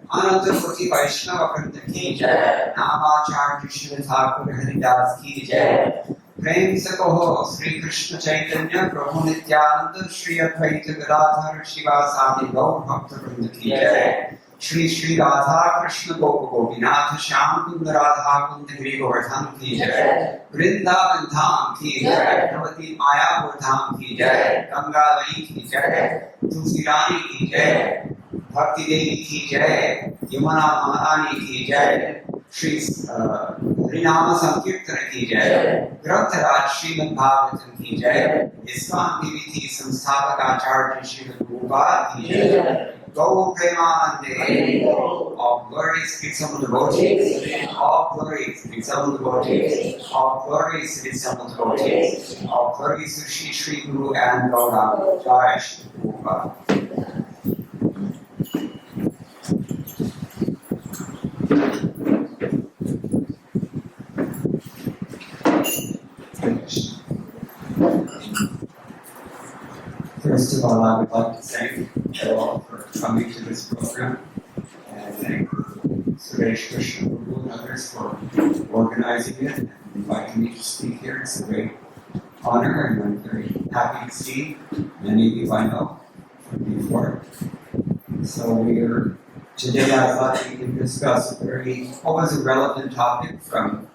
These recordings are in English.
अनंतकोटि वैष्णव वृंद की जय। नामाचार्य श्री ठाकुर हरिदास की जय। प्रेम से कहो श्री कृष्ण चैतन्य प्रभु नित्यानंद श्री अद्वैत गदाधर शिवासादि गौर भक्त वृंद की जय। श्री श्री राधा कृष्ण गोप गोपीनाथ श्याम कुंद राधा कुंद गिरि गोवर्धन की जय। वृंदावन धाम की जय। भगवती मायापुर धाम की जय। गंगा मई की जय। तुलसी रानी की जय। भक्ति देवी की जय। यमुना महारानी की जय। श्री हरिनाम संकीर्तन की जय। ग्रंथराज श्रीमद् भागवतम की जय। इस्कॉन विधि संस्थापक आचार्य श्रीमद् प्रभुपाद की जय। गौ प्रेमानंदे all glories be some of the devotees, all glories be some of the devotees, all glories be some of the devotees, all glories to Shri Shri Guru and Gauranga. Jai Shri Prabhupada. First of all, I would like to thank you all for coming to this program, and thank Suresh Krishna Prabhu and others for organizing it and inviting me to speak here. It's a great honor, and I'm very happy to see many of you I know from before. So today I thought we could discuss always a relevant topic from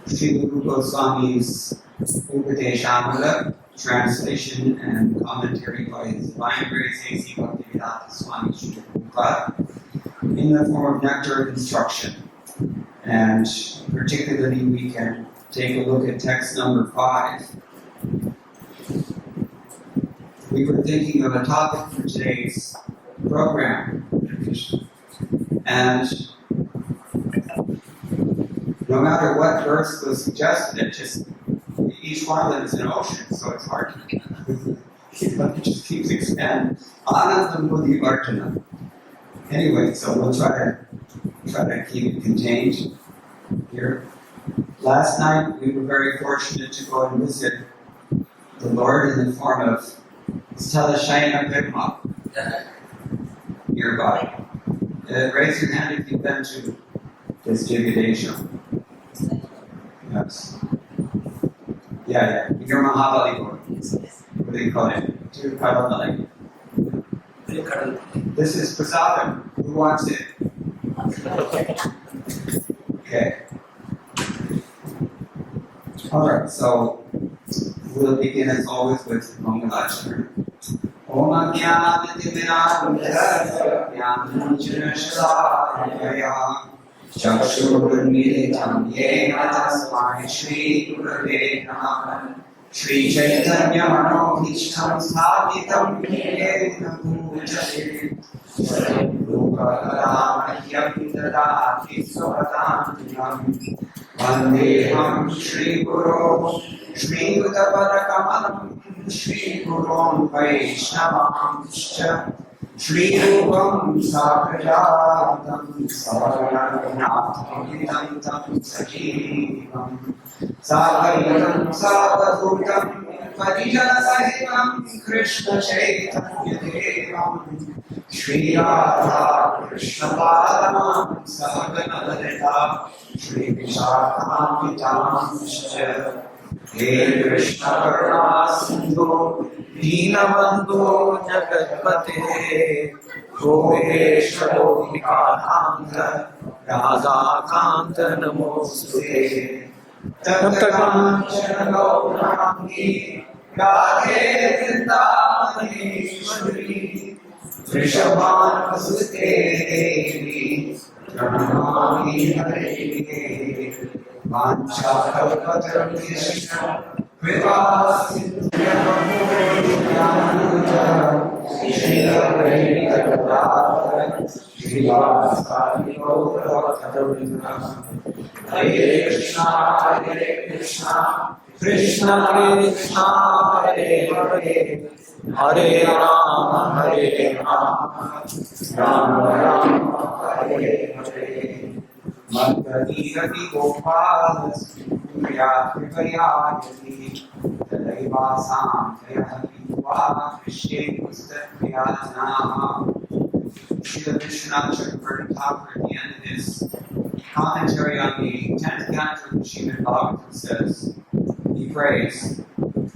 Sri Guru Goswami's Upadeshamrita, translation and commentary by His Divine Grace A.C. Bhaktivedanta Swami Srila Prabhupada, in the form of nectar instruction. And particularly we can take a look at text number 5. We were thinking of a topic for today's program, and no matter what verse was suggested, each one of them is an ocean, so it's hard to it just keeps expanding. Anandam Buddhi Vartana. Anyway, so we'll try to keep it contained here. Last night we were very fortunate to go and visit the Lord in the form of Stella Shayana Pigma nearby. Raise your hand if you've been to this Jigadesham. Yes. Yeah. You're Mahabalipuram. What do you call it? This is prasadam. Who wants it? Okay. Alright, so we'll begin as always with Mangalacharna. Om Jnana Chakshurmilitam Yena Tasmai Shri Gurave Namaha Shri Chaitanya Manohishtam Sthapitam Yena Bhujate Rupakaramayam Dadati Svatanam Vandeham Shri Guru Shri Uttapadakamalam Shri Gurun Vaishnavamscha Shri Rupam Sakrajatam Sarvanatham Sajivam Sarvaitam Sarvadutam परिजन सहितं कृष्ण चैतन्य देवं श्री राधा कृष्ण पादां सहगण ललिता श्री विशाखान्वितांश्च हे कृष्ण करुणा सिन्धु दीनबन्धो जगत्पते गोपेश गोपिकान्त राधाकान्त नमोस्तुते तप्त कांचन गौरांगी राधे वृंदावनेश्वरी वृषभानुसुते देवी प्रणमामि हरे वाञ्छाकल्पतरुभ्यश्च कृपा सिन्धुभ्यः श्रीवासादि गौरभक्तवृन्दः हरे कृष्णा कृष्ण कृष्ण हरे हरे हरे राम राम राम हरे हरे मद्गतिरति गोपालस्त्रियात्रिकयायति तदैवासां कृष्णे पुस्तकयाजनाः Srila Vishwanath Chakravarti Thakur at the end of his commentary on the 10th canto of the Srimad Bhagavatam says, he prays,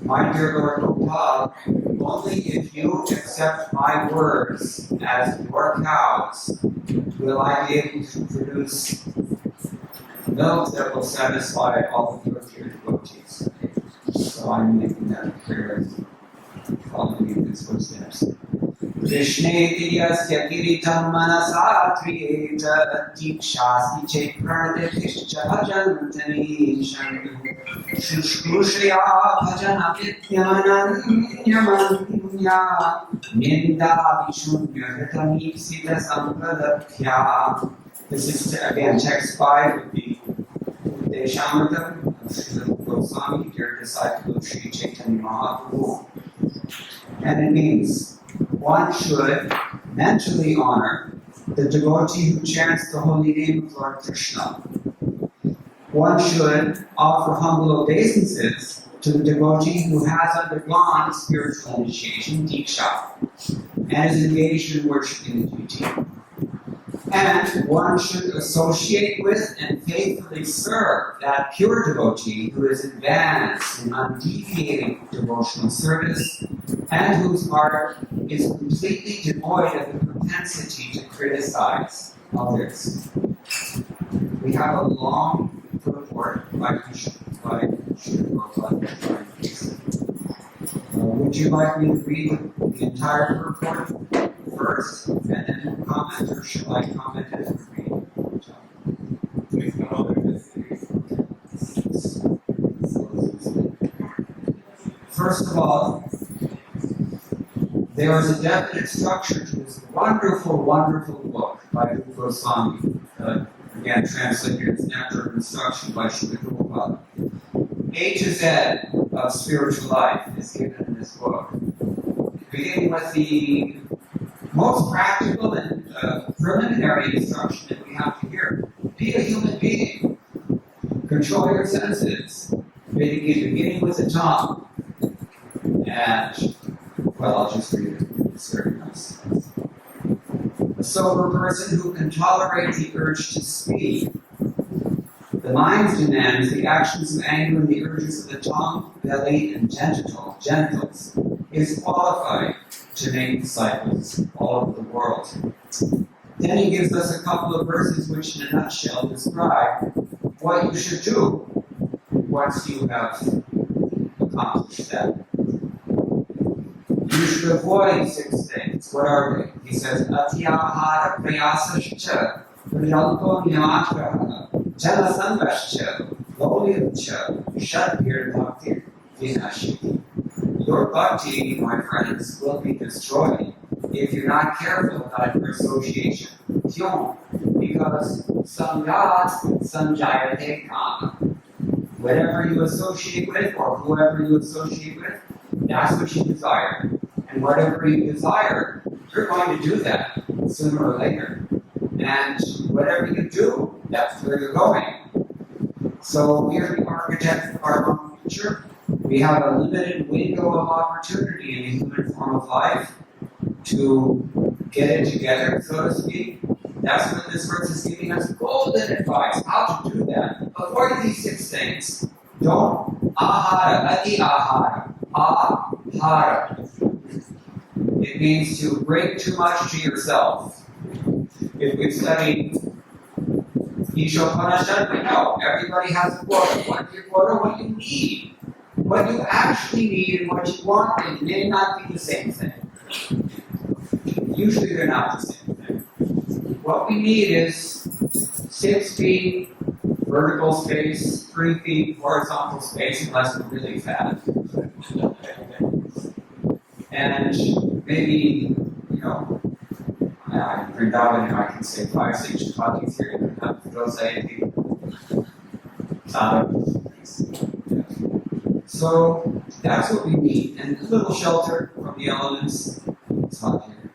my dear Lord Gopal, only if you accept my words as your cows will I be able to produce milk that will satisfy all of your dear devotees. So I'm making that prayer, following in his footsteps. Krishneti yasya kiritam manasa triyet tikshasti chet pranadishcha bhajantanisham shushrushya bhajana vidyamananyamanya ninda vishunya hritamipsita sampradabhya. This is again text 5 of the Deshamritam of Srila Goswami, dear disciple of Sri Chaitanya Mahaprabhu. And it means one should mentally honor the devotee who chants the holy name of Lord Krishna. One should offer humble obeisances to the devotee who has undergone spiritual initiation, Diksha, and is engaged in worshiping the deity. And one should associate with and faithfully serve that pure devotee who is advanced in undeviating devotional service and whose heart is completely devoid of the propensity to criticize others. We have a long report by Srila Prabhupada. Would you like me to read the entire report first and then comment, or should I comment as we read? First of all, there is a definite structure to this wonderful, wonderful book by Rupa Goswami. Again, translated as Nectar of Instruction by Srila Prabhupada. A to Z of spiritual life is given in this book. Beginning with the most practical and preliminary instruction that we have to hear. Be a human being. Control your senses. Beginning with the tongue. And, well, I'll just read it. It's very nice. A sober person who can tolerate the urge to speak. The mind's demands, the actions of anger, and the urges of the tongue, belly, and genitals, is qualified to make disciples all over the world. Then he gives us a couple of verses which, in a nutshell, describe what you should do once you have accomplished that. You should avoid 6 things. What are they? He says, Atyahara prayasascha, pradalpo nyatraha, jalasangashcha, lolyamcha, shadbir bhaktir vinashiti. Your bhakti, my friends, will be destroyed if you're not careful about your association. Kyun? Because sangat sanjayate kama. Whatever you associate with, or whoever you associate with, that's what you desire. And whatever you desire, you're going to do that sooner or later. And whatever you do, that's where you're going. So we are the architects of our own future. We have a limited window of opportunity in the human form of life to get it together, so to speak. That's what this verse is giving us golden advice, how to do that. Avoid these 6 things. Don't ahara, ati ahara, ahara. It means to bring too much to yourself. If we've studied Ishopanishad, we know everybody has a quota. What your quota? What you need. What you actually need and what you want, they may not be the same thing. Usually they're not the same thing. What we need is 6 feet vertical space, 3 feet horizontal space, unless we're really fat. And maybe, in Vrindavan, I can say 5-6 chapatis here, you have those 8 people. So that's what we need, and a little shelter from the elements. It's hot here.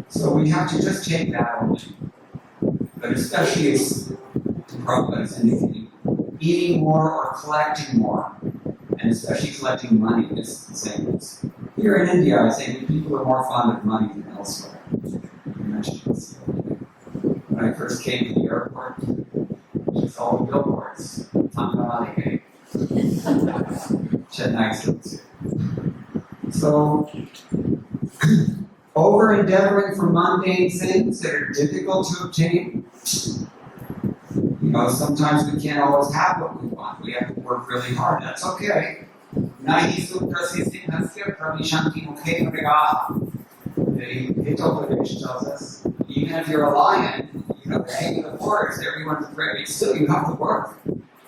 So we have to just take that only. But especially as Prabhupada is indicating, eating more or collecting more, and especially collecting money is the same. Here in India, I think people are more fond of money than elsewhere. You mentioned this the other day. When I first came to the airport, just all the billboards, Tangamali, Chennai. So, over-endeavoring for mundane things that are difficult to obtain. Sometimes we can't always have what we want. We have to work really hard. That's okay. Nahi sutrasi sinhasya pravishanti mukhe mrigaha. The Hitopadesh tells us, even if you're a lion, the hang of the forest, everyone's afraid. Still, you have to work.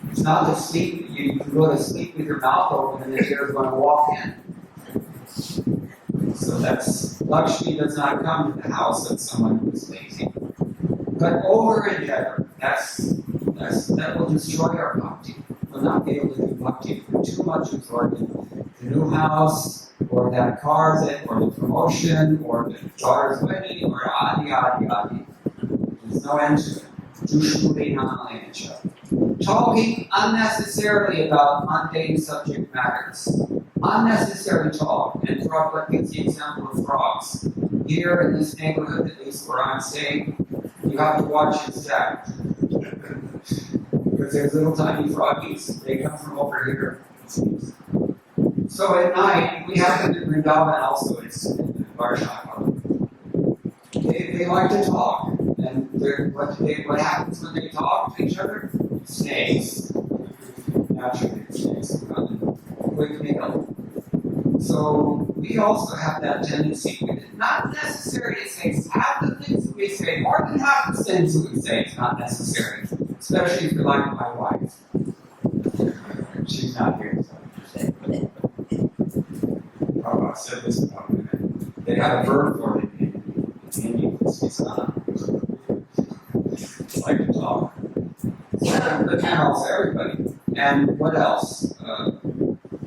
It's not to sleep. You can go to sleep with your mouth open and the deer is going to walk in. So that's, Lakshmi does not come to the house of someone who is lazy. But over-endeavor, that will destroy our bhakti. We'll not be able to do bhakti if we're too much absorbed in the new house, or that car, or the promotion, or the daughter's wedding, or adi. There's no end to it. Talking unnecessarily about mundane subject matters. Unnecessary talk. And Prabhupada gives the example of frogs. Here in this neighborhood, at least where I'm staying, you have to watch your step. Because there's little tiny froggies. They come from over here, it seems. So at night, we have them in Vrindavan also, it's in Varshaga. They like to talk. And what happens when they talk to each other? Snakes. Naturally, snakes come in. Quick meal. So we also have that tendency. It's not necessary to say half the things that we say, more than half the things that we say. It's not necessary, especially if you're like my wife. She's not here, so I said this about women. They have a verb for it in Indian. It's like to talk. But now it's everybody. And what else?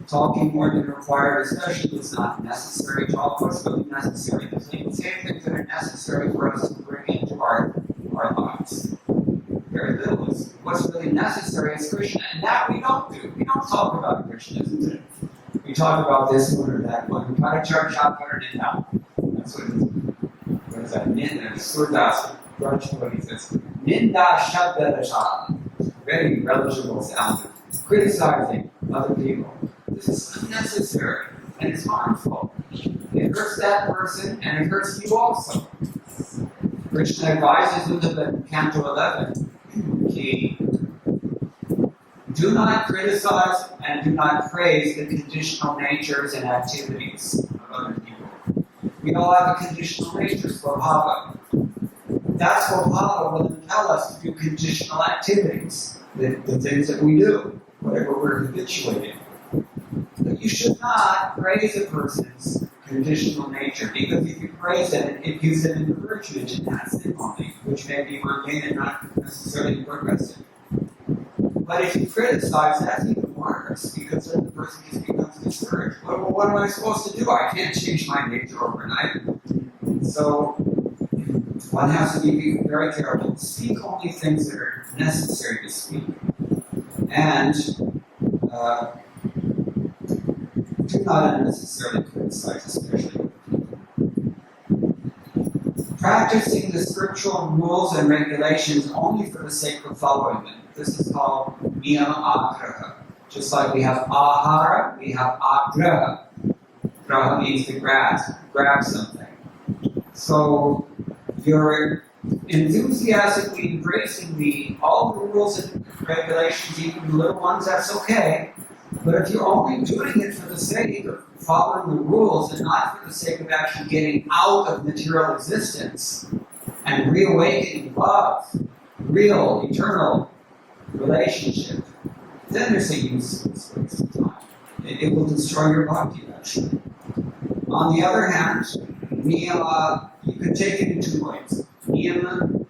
Talking more than required, especially if it's not necessary. Talk what's really necessary. The same things that are necessary for us to bring into our lives. Very little is what's really necessary is Krishna, and that we don't do. We don't talk about Krishna, isn't it? We talk about this one or that one. We got to charge out there and now. That's what it is. What is that? Ninda, Surdas, what he says. Ninda Shabda Dashad. Very religible sound. Criticizing other people. This is unnecessary and it's harmful. It hurts that person and it hurts you also. Krishna advises in the Canto 11, do not criticize and do not praise the conditional natures and activities of other people. We all have a conditional nature, Swabhava. That Swabhava will impel us to do conditional activities, the things that we do, whatever we're habituated. But you should not praise a person's conditional nature, because if you praise it, it gives them encouragement in that sin only, which may be mundane and not necessarily progressive. But if you criticize, that's even worse, because then the person just becomes discouraged. Well, what am I supposed to do? I can't change my nature overnight. So one has to be very careful. Speak only things that are necessary to speak. And do not unnecessarily criticize, especially practicing the scriptural rules and regulations only for the sake of following them. This is called niyama agraha. Just like we have ahara, we have agraha. Graha means to grab something. So you're enthusiastically embracing all the rules and regulations, even the little ones, that's okay. But if you're only doing it for the sake of following the rules and not for the sake of actually getting out of material existence and reawakening love, real, eternal relationship, then there's a useless waste of time. It will destroy your body, actually. On the other hand, niyama, you can take it in two ways. Niyama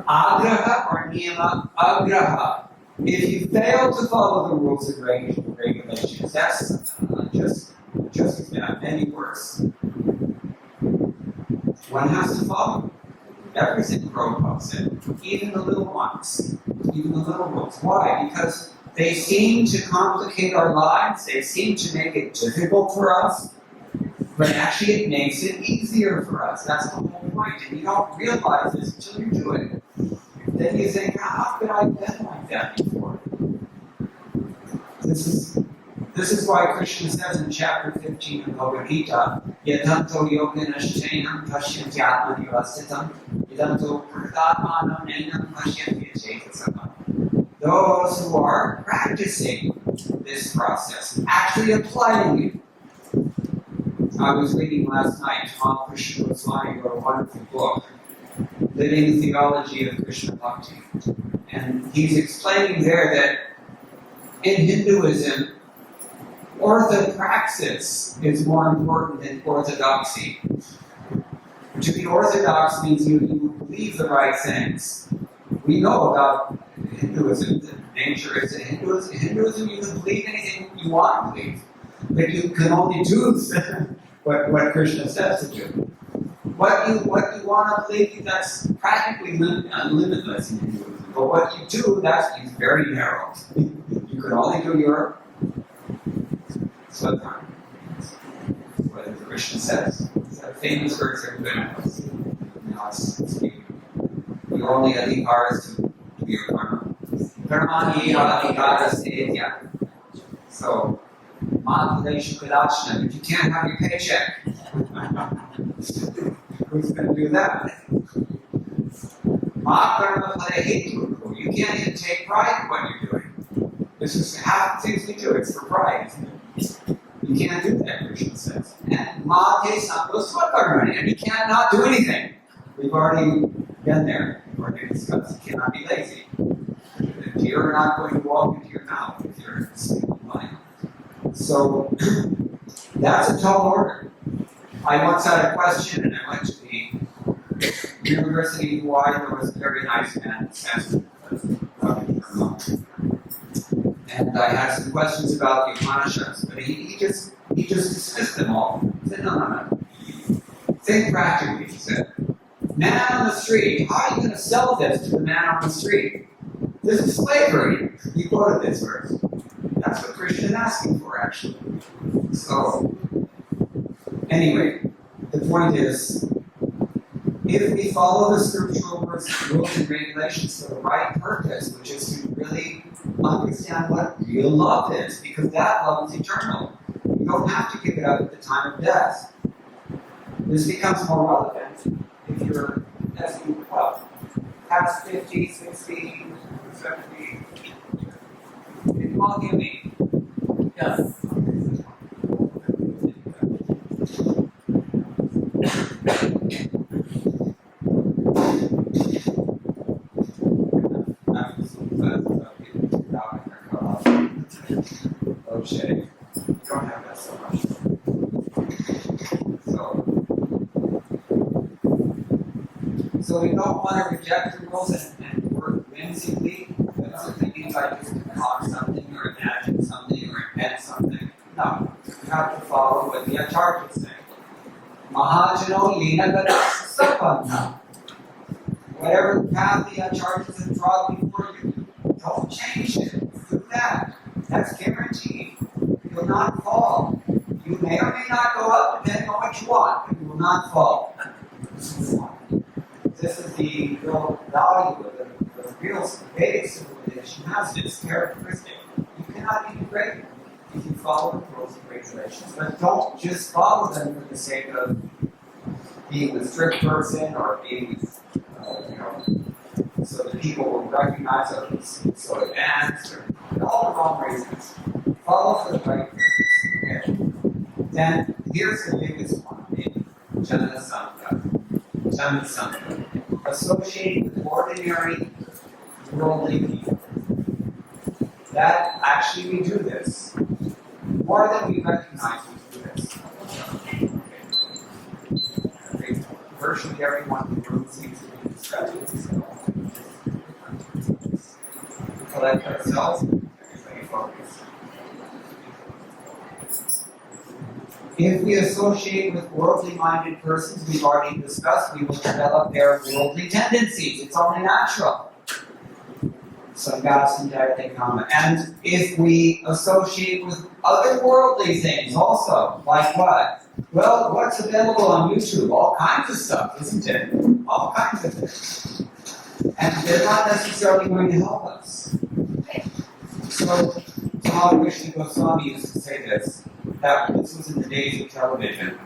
agraha or niyama agraha. If you fail to follow the rules and regulations, that's just many worse. One has to follow everything Prabhupada said, even the little ones, even the little rules. Why? Because they seem to complicate our lives, they seem to make it difficult for us, but actually it makes it easier for us. That's the whole point. And you don't realize this until you do it. Then you think, how could I have been like that before? This is why Krishna says in chapter 15 of Bhagavad Gita, Yadanto yogena shenam pashyanti atma nivasitam, Yadanto pratatmanam nenam pashyanti chetasam. Those who are practicing this process, actually applying it. I was reading last night, Tom Krishna Goswami wrote a wonderful book, Living the Theology of Krishna Bhakti. And he's explaining there that in Hinduism, orthopraxis is more important than orthodoxy. To be orthodox means you believe the right things. We know about Hinduism, the nature is in Hinduism you can believe anything you want to believe. But you can only do what Krishna says to do. What you want to believe, that's practically limitless in Hinduism. But what you do, that's very narrow. You can only do your swadharma. What Krishna says. It's a famous verse everybody knows. Now it's your only adhikar is to do your karma. Karmani adhikara sedya. So, Madhuleshu Kadachna, but you can't have your paycheck. Who's going to do that? You can't even take pride in what you're doing. This is half the things we do, it's for pride, isn't it? You can't do that, Krishna says. And and you cannot do anything. We've already been there. We've already discussed. You cannot be lazy. The deer are not going to walk into your mouth if you're sleeping lying. So that's a tall order. I once had a question, and I went to the University of Hawaii. There was a very nice man, and I had some questions about the Upanishads, but he just dismissed them all. He said, no. Think practically, he said. Man on the street, how are you going to sell this to the man on the street? This is slavery. He quoted this verse. That's what Krishna is asking for, actually. So, anyway, the point is, if we follow the scriptural rules and regulations for the right purpose, which is to really understand what real love is, because that love is eternal. You don't have to give it up at the time of death. This becomes more relevant if you're, as you past 50, 60, 70. Can you all hear me? Yes. You don't have that so much. So we don't want to reject the rules and work whimsically. That's what they mean by just concoct something or imagine something or invent something. No, you have to follow what the acharya say. Mahajano lina gada sapanna. Whatever path the acharyas have trod before you, don't change it. Do that. That's guaranteed. You'll not fall. what you want, but you will not fall. This is the real value of the real Vedic civilization has this characteristic. You cannot be great if you follow the rules and regulations, but don't just follow them for the sake of being a strict person or being, so that people will recognize that it's so advanced or all the wrong reasons. Follow for the right reasons. Okay. Then here's the biggest one in Chennai Sangha. Associating with ordinary worldly people. That actually we do this. More than we recognize we do this. Okay. Virtually everyone in the room seems to be discussing this. We collect ourselves, everybody focus. If we associate with worldly-minded persons, we've already discussed, we will develop their worldly tendencies. It's only natural. And if we associate with other worldly things also, like what? Well, what's available on YouTube? All kinds of stuff, isn't it? All kinds of things. And they're not necessarily going to help us. So, Tamal Krishna Goswami used to say this. This was in the days of television.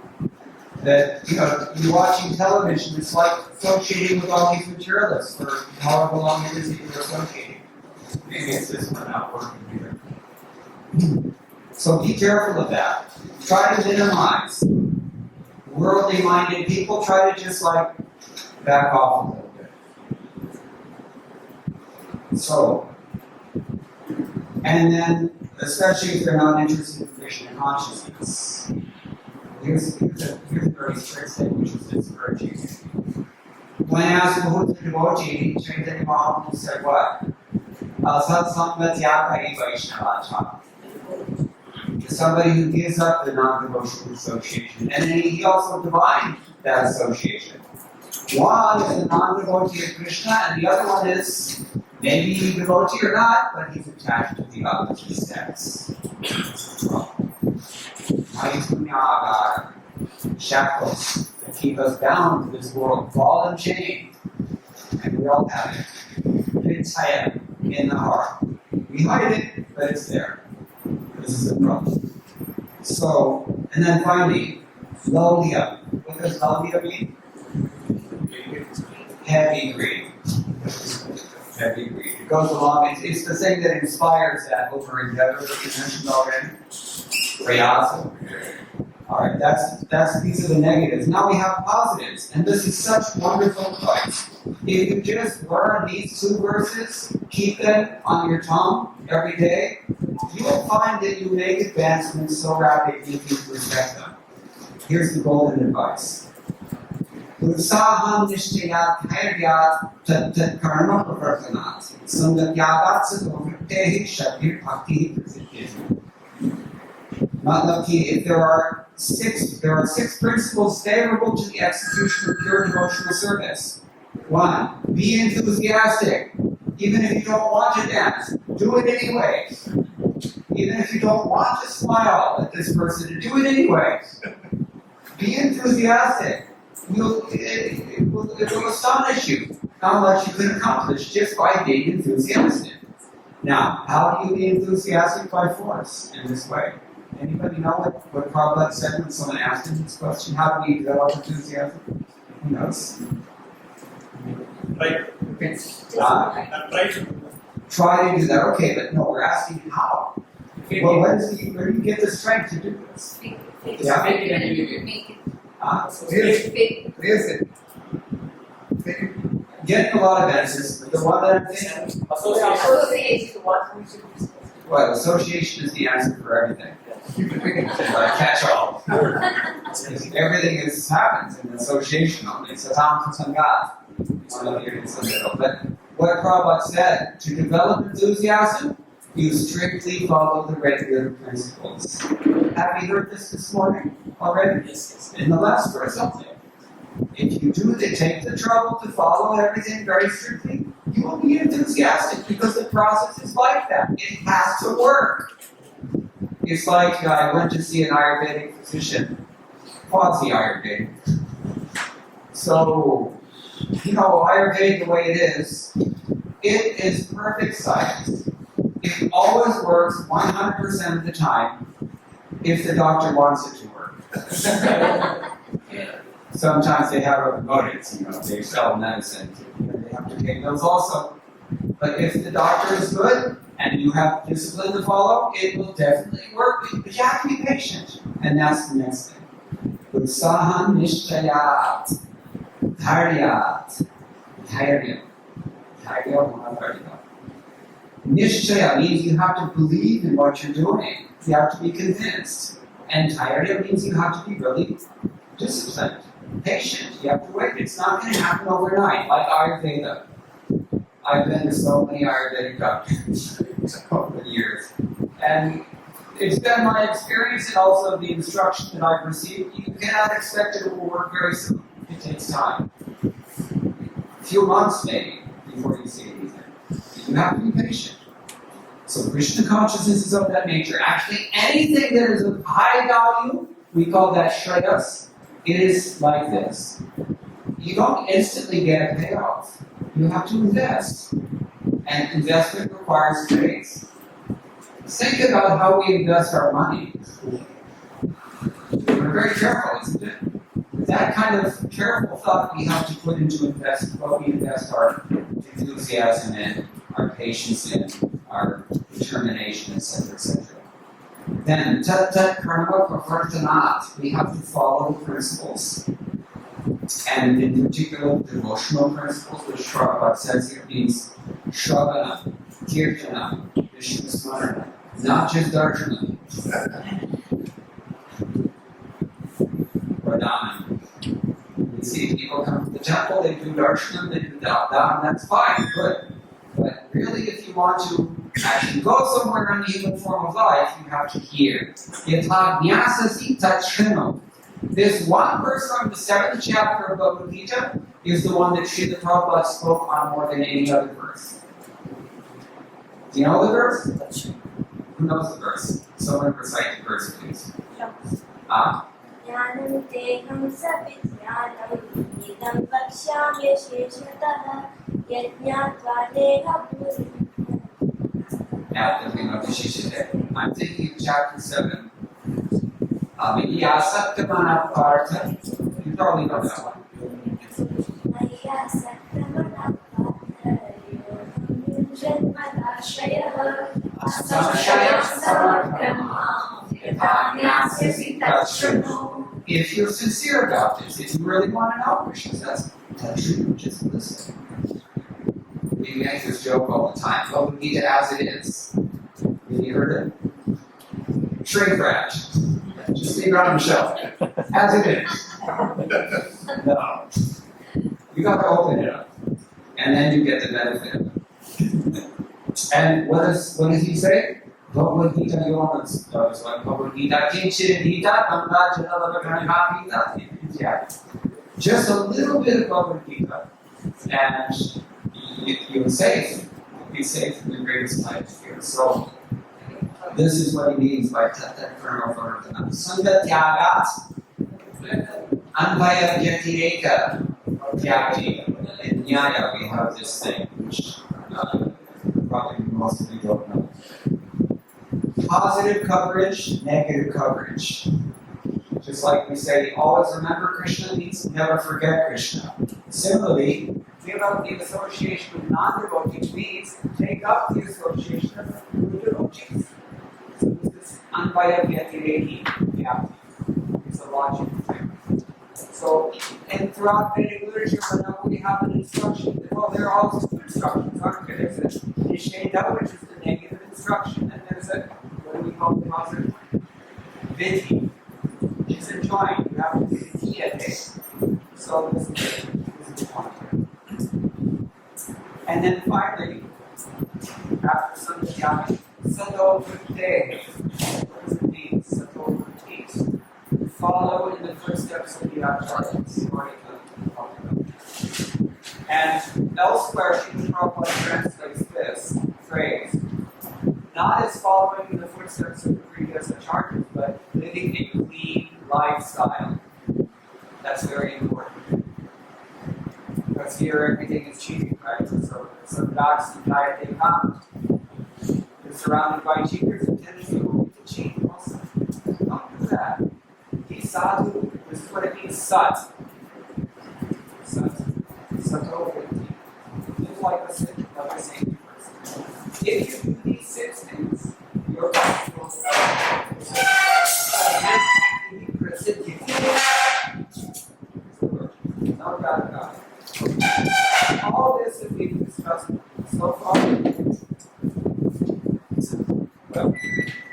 That, you're watching television, it's like associating with all these materialists for however long it is that you're associating. Maybe it's this one not working either. So be careful of that. Try to minimize. Worldly-minded people, try to just back off a little bit. So, and then, especially if they're not interested in Krishna consciousness. Here's a very strict thing which is discouraging. When asked who's the devotee, Chaitanya Mahaprabhu said what? Satsanga Tyagari Vaishnavacha. Somebody who gives up the non-devotional association. And then he also divined that association. One is a non-devotee of Krishna, and the other one is maybe a devotee or not, but he's attached to the opposite sex. Shackles that keep us bound to this world, ball and chain. And we all have it. It's in the heart. We hide it, but it's there. This is the problem. So, and then finally, Laulia. What does Laulia mean? Heavy greed. Heavy greed. It goes along, it's the thing that inspires that over endeavor that you mentioned already. Prayasa. Alright, these are the negatives. Now we have positives, and this is such wonderful advice. If you just learn these two verses, keep them on your tongue every day, you will find that you make advancements so rapidly you can respect them. Here's the golden advice. Utsaham nishtayat dhairyat tat karma pravartanat sangatyavat satovrittehi shabhir bhakti prasiddhi. If there are six principles favorable to the execution of pure devotional service. 1, be enthusiastic. Even if you don't want to dance, do it anyway. Even if you don't want to smile at this person, do it anyway. Be enthusiastic. It will astonish you how much you can accomplish just by being enthusiastic. Now, how do you be enthusiastic? By force, in this way. Anybody know what Prabhupada said when someone asked him this question? How do we develop enthusiasm? Who knows? Right. Okay. Try to do that. Okay, but no, we're asking how. Well, where do you get the strength to do this? Yeah. Getting a lot of answers. The one that I'm thinking. Well, association is the answer for everything. Catch all. Everything happens in association only. So but what Prabhupada said, to develop enthusiasm, you strictly follow the regular principles. Have you heard this morning already? Yes. In the last verse, something. If you take the trouble to follow everything very strictly, you will be enthusiastic because the process is like that. It has to work. It's like I went to see an Ayurvedic physician quasi-Ayurvedic. So, Ayurveda the way it is perfect science. It always works 100% of the time if the doctor wants it to work. Sometimes they have other motives, they sell medicine, they have to take those also. But if the doctor is good and you have discipline to follow, it will definitely work. But you have to be patient, and that's the next thing. Utsahan nishchayat, dharyat, dharyam. Nishchaya means you have to believe in what you're doing. You have to be convinced. And dhairya means you have to be really disciplined, patient. You have to wait. It's not going to happen overnight, like Ayurveda. I've been to so many Ayurvedic doctors over the years. And it's been my experience and also the instruction that I've received. You cannot expect it will work very soon. It takes time. A few months maybe before you see anything. You have to be patient. So Krishna consciousness is of that nature. Actually, anything that is of high value, we call that shreyas. It is like this. You don't instantly get a payoff. You have to invest. And investment requires faith. Think about how we invest our money. We're very careful, isn't it? With that kind of careful thought we have to put into what we invest our enthusiasm in, our patience in, our determination, etc., etc. Then, tat karma pravartanat, we have to follow the principles. And in particular, devotional principles, which Prabhupada says here means Shravana, Kirtana, Vishnu Smarana, not just Darshana. Pradana. You see, people come to the temple, they do Darshana, they do Dhamma, that's fine, good. But really, if you want to actually go somewhere in the human form of life, you have to hear. Yatha jnasasi tat shrinu. This one verse from the 7th chapter of Bhagavad Gita is the one that Srila Prabhupada spoke on more than any other verse. Do you know the verse? Who knows the verse? Someone recite the verse, please. Jnanam teham savidjnanam idam vakshyami sheshatah yajñātvā deha bhūti. Now, thinking of Vishishate. I'm thinking of chapter 7. Avidyasaktamana partha. You probably know that one. Ayasaktamana partha janmadāśrayah Asamashaya samarkamam yatha jnāsyasi tat shrinu. If you're sincere about this, if you really want to know Krishna says, just listen. We make this joke all the time. Bhagavad Gita as it is. Have you heard it? Shrink wrapped. Just leave it on the shelf. As it is. No. You got to open it up. And then you get the benefit of it. And what does he say? Bhagavad Gita Yonas. Bhagavad Gita Kinchit Gita Ganga Janalabhakanagata. Yeah. Just a little bit of Bhagavad Gita. And you're safe. You'll be safe from the greatest kind of fear. So, this is what he means by Tatta Karma Vartana. Sangha Tyagat, Anvaya Vyatireka, Tyagati. In Nyaya, we have this thing, which probably most of you don't know. Positive coverage, negative coverage. Just like we say, always remember Krishna means never forget Krishna. Similarly, give up the association with non-devotees means take up the association with devotees. So this is Anvaya Vyatireki Vyapti. It's a logical thing. So, and throughout Vedic literature, whenever we have an instruction, well, there are also two instructions, aren't there? There's a Nisheda, which is the negative instruction, and there's a, what do we call the positive one? Vidhi, which is enjoying. You have to be the key at it. So, this is the point here. And then finally, after Sankhya, Sato Vritte. What does it mean? Sato Vritte. Follow in the footsteps of the Acharyas. And elsewhere, Srila Prabhupada translates this phrase, not as following in the footsteps of the previous Acharyas, but living a clean lifestyle. That's very important. Because here everything is cheating, right? So dogs and diet they come. You're surrounded by cheaters and tendency will be to cheat also. Don't do that. Be sadhu. This is what it means, sat. Sat. Sato 15. Live like a saint person. If you do these 6 things, your life will no doubt about it. All this that we've discussed so far, well,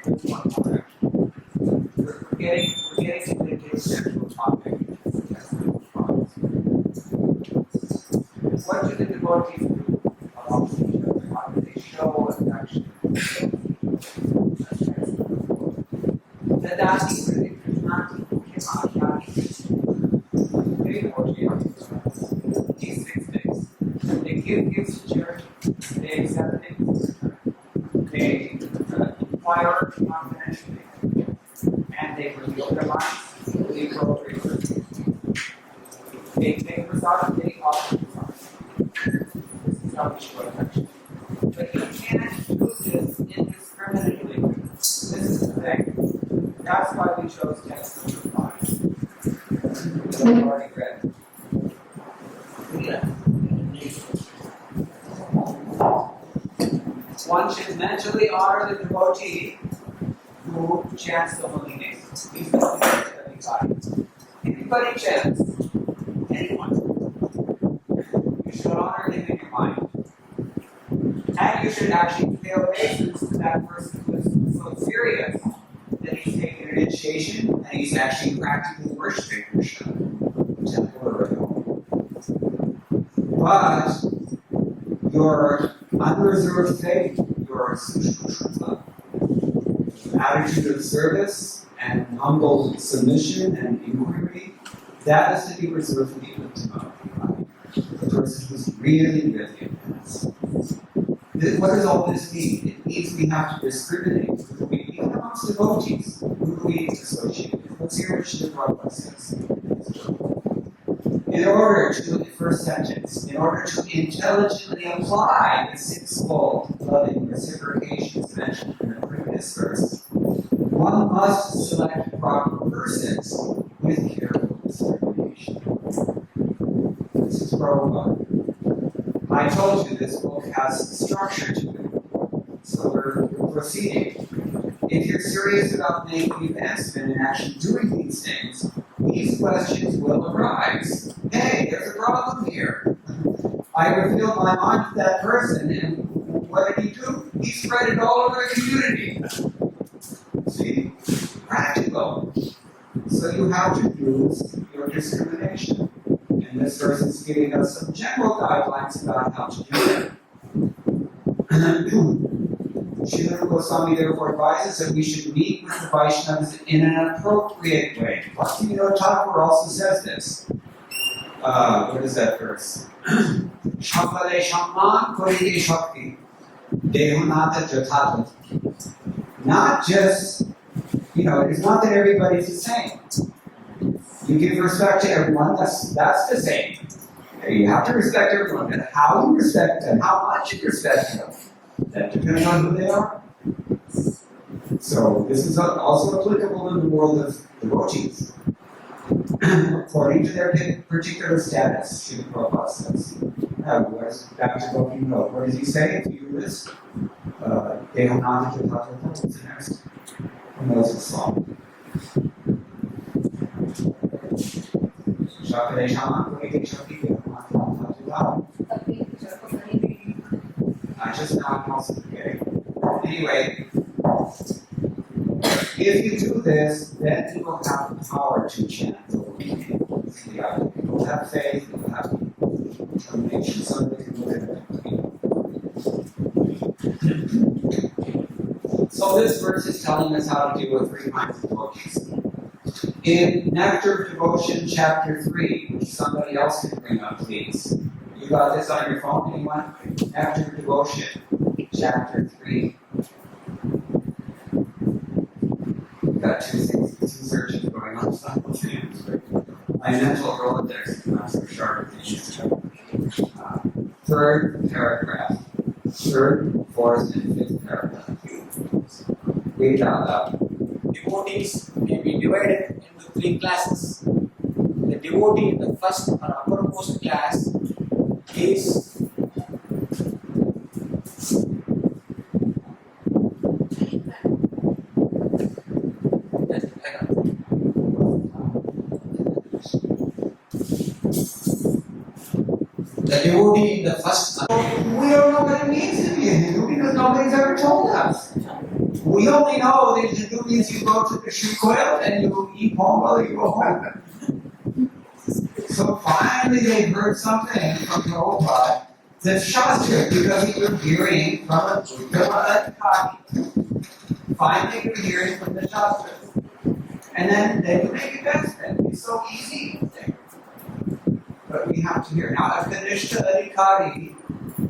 there's one more actually. We're getting to the central topic. What do the devotees do along with each other? How do they show affection? Dadati Kriti Krishnati Kimakhyati. Very important. These 6 things. They give gifts to charity, they accept things, they inquire confidentially, and they reveal their minds to the appropriate person. They take prasadam, they offer prasadam. This is how we show affection. But you can't do this indiscriminately. This is the thing. That's why we chose text number 5. We've already read. One should mentally honor the devotee who chants the holy name. He's not everybody. Anybody chants, anyone, you should honor him in your mind. And you should actually pay obeisance to that person who is so serious that he's taking an initiation and he's actually practically worshiping Krishna. But your unreserved faith, your attitude of service and humble submission and inquiry, that is to be reserved for the ultima. The person who's really, really intense. What does all this mean? It means we have to discriminate even amongst devotees. Who do we associate with? Let's hear what Srila Prabhupada says. In order to, first sentence, in order to intelligently apply the 6-fold loving reciprocations mentioned in the previous verse, one must select proper persons with careful discrimination. This is Prabhupada. I told you this book has structure to it, so we're proceeding. If you're serious about making advancement and actually doing these things, these questions will arise. Hey, there's a problem here. I revealed my mind to that person, and what did he do? He spread it all over the community. See? Practical. So you have to use your discrimination. And this verse is giving us some general guidelines about how to do it. Srila Goswami therefore advises that we should meet with the Vaishnavas in an appropriate way. Bhaktivinoda Thakur also says this. What is that verse? Shambhale Shamman Koride Shakti Dehonata Jathat. Not just, it's not that everybody's the same. You give respect to everyone, that's the same. You have to respect everyone, and how you respect them, how much you respect them, that depends on who they are. So this is also applicable in the world of devotees. According to their particular status, Srila Prabhupada says. Back to Gopinath. What does he say? If you do this, Dehonata Jatata, what's the next? Who knows the song? I just now I'm also forgetting. Anyway, if you do this, then you will have the power to chant the holy name. You will have faith, you will have determination, so that you can look at it. So this verse is telling us how to deal with 3 kinds of devotees. In Nectar of Devotion, chapter 3, which somebody else can bring up, please. You got this on your phone, anyone? Nectar of Devotion, chapter 3. We've got 2 searches going on simultaneously. I My mental Rolodex is not so sharp. Third paragraph. Third, fourth, and fifth paragraph. Read out loud. Devotees may be divided into three classes. The devotee in the first or uppermost class is the devotee in the first. We don't know what it means to be a Hindu because nobody's ever told us. We only know that Hindu means you go to the Shrikoil and you eat pongal, you go home. So finally they heard something from Prabhupada that's Shastra because he was hearing from a Adhikari. Finally he was hearing from the Shastra. And then they would make investment. It's so easy. But we have to hear. Now, a Kanishta Adhikari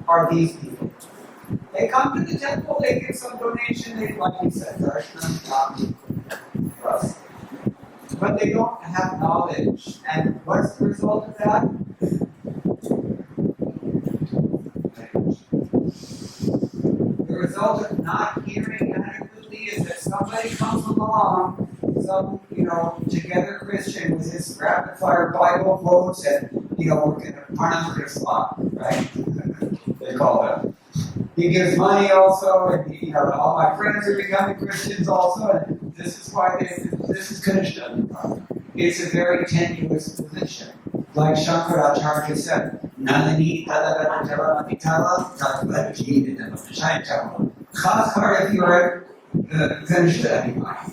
are these people. They come to the temple, they give some donation, they, like you said, darshan, trust. But they don't have knowledge. And what's the result of that? The result of not hearing adequately is that somebody comes along, some, together Christian with his rapid fire Bible quotes and, we're going to Parnam Islam, right? They call it. He gives money also, and all my friends are becoming Christians also, and this is why this is Kanishta. It's a very tenuous position. Like Shankaracharya said, Nalini Tadagata Javamati Tala, Tadagata Javamati Khas Kar if you're a Kanishta Adhikari.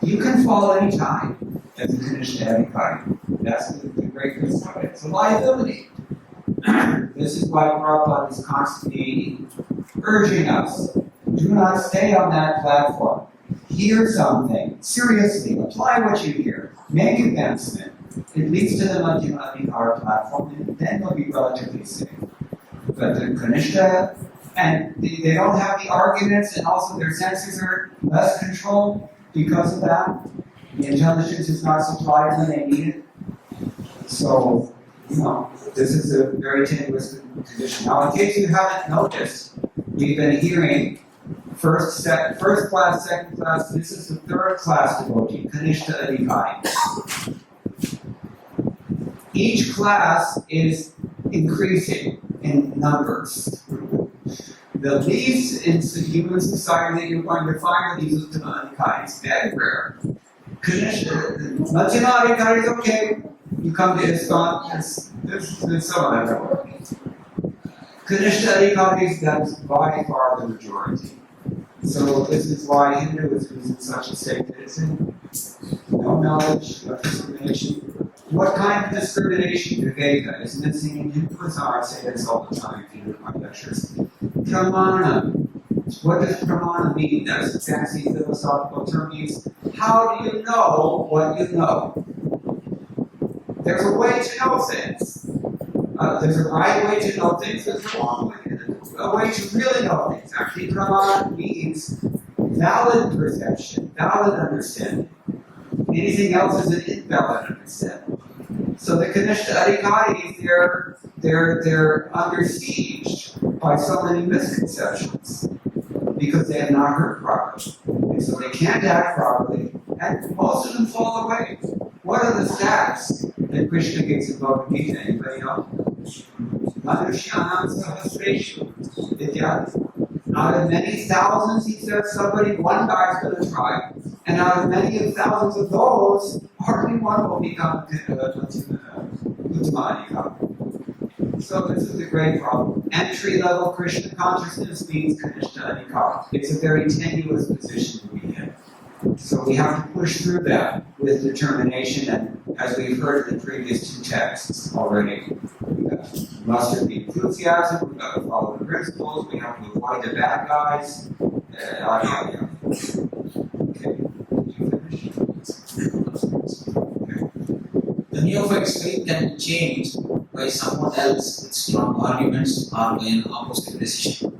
You can fall any time as a Kanishta Adhikari. That's the great concern. It's a liability. This is why Prabhupada is constantly urging us, do not stay on that platform. Hear something. Seriously, apply what you hear. Make advancement. It leads to the Madhyama Adhikara platform, and then you'll be relatively safe. But the Kanishta, and they don't have the arguments, and also their senses are less controlled because of that. The intelligence is not supplied when they need it. So, this is a very tenuous condition. Now, in case you haven't noticed, we've been hearing first class, second class. This is the third class devotee, Kanishta Adhikari. Each class is increasing in numbers. The least in human society that you're going to find are these Uttama Adhikaris. Very rare. Madhyama Adhikari is okay. You come to ISKCON, there's some of them. Kanishta Adhikaris, that's by far the majority. So this is why Hinduism is in such a state that it's in no knowledge, no discrimination. What kind of discrimination? Viveka is missing in Hinduism. I say this all the time if you look at my lectures. Pramana. What does pramana mean? That's a fancy philosophical term. Means how do you know what you know? There's a way to know things. There's a right way to know things. There's a wrong way. A way to really know things. Actually, pramana means valid perception, valid understanding. Anything else is an invalid understanding. So the Kanishta Adhikaris, they're under siege by so many misconceptions because they have not heard properly. And so they can't act properly, and most of them fall away. What are the stats that Krishna gives in Bhagavad Gita? Anybody know? Manushyanam Sahasreshu Vidyati. Out of many thousands, he says, one guy's going to try. And out of many thousands of those, hardly one will become Uttama. So this is a great problem. Entry-level Krishna consciousness means Kanishta Adhikara. It's a very tenuous position to be in. So we have to push through that with determination, and as we've heard in the previous two texts already, we have to muster the enthusiasm, we've got to follow the principles, we have to avoid the bad guys. Okay, did you finish? The neophyte's faith can be changed by someone else with strong arguments or by an opposite decision.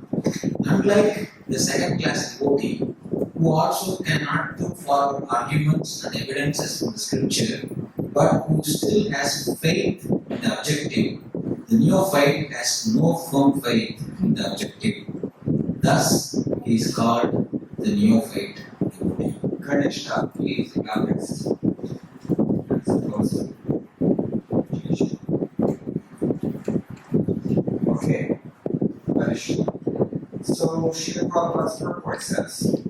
Unlike the second class devotee, who also cannot put forward arguments and evidences from the scripture, but who still has faith in the objective. The neophyte has no firm faith in the objective. Thus, he is called the neophyte devotee. Kanishta, please, next. Okay, Kanishta. So, Srila Prabhupada's purport says,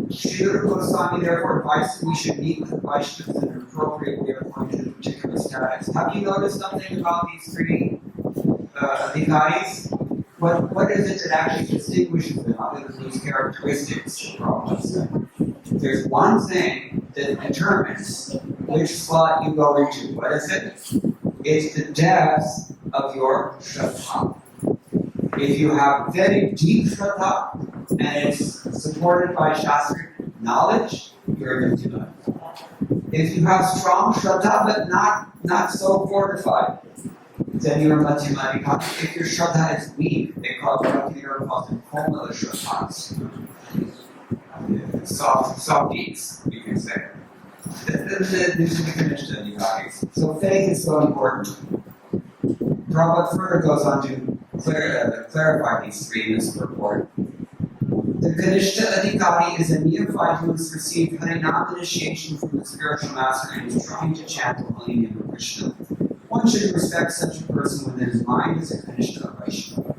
Srila Goswami therefore advised that we should meet with the Vaishnavas in an appropriate way according to the particular status. Have you noticed something about these three adhikaris? What is it that actually distinguishes them other than these characteristics of Prabhupada said? There's one thing that determines which slot you go into. What is it? It's the depth of your shraddha. If you have very deep shraddha and it's supported by shastric knowledge, you're a Madhyama. If you have strong shraddha but not so fortified, then you're a Madhyama. If your shraddha is weak, they call it Komala shraddhas. Soft deeds, you can say. These are the Kanishta adhikaris. So faith is so important. Prabhupada further goes on to clarify these three in this purport. The Kanishta adhikari is a neophyte who has received Harinam initiation from the spiritual master and is trying to chant the holy name of Krishna. One should respect such a person when his mind is a Kanishta Vaishnava.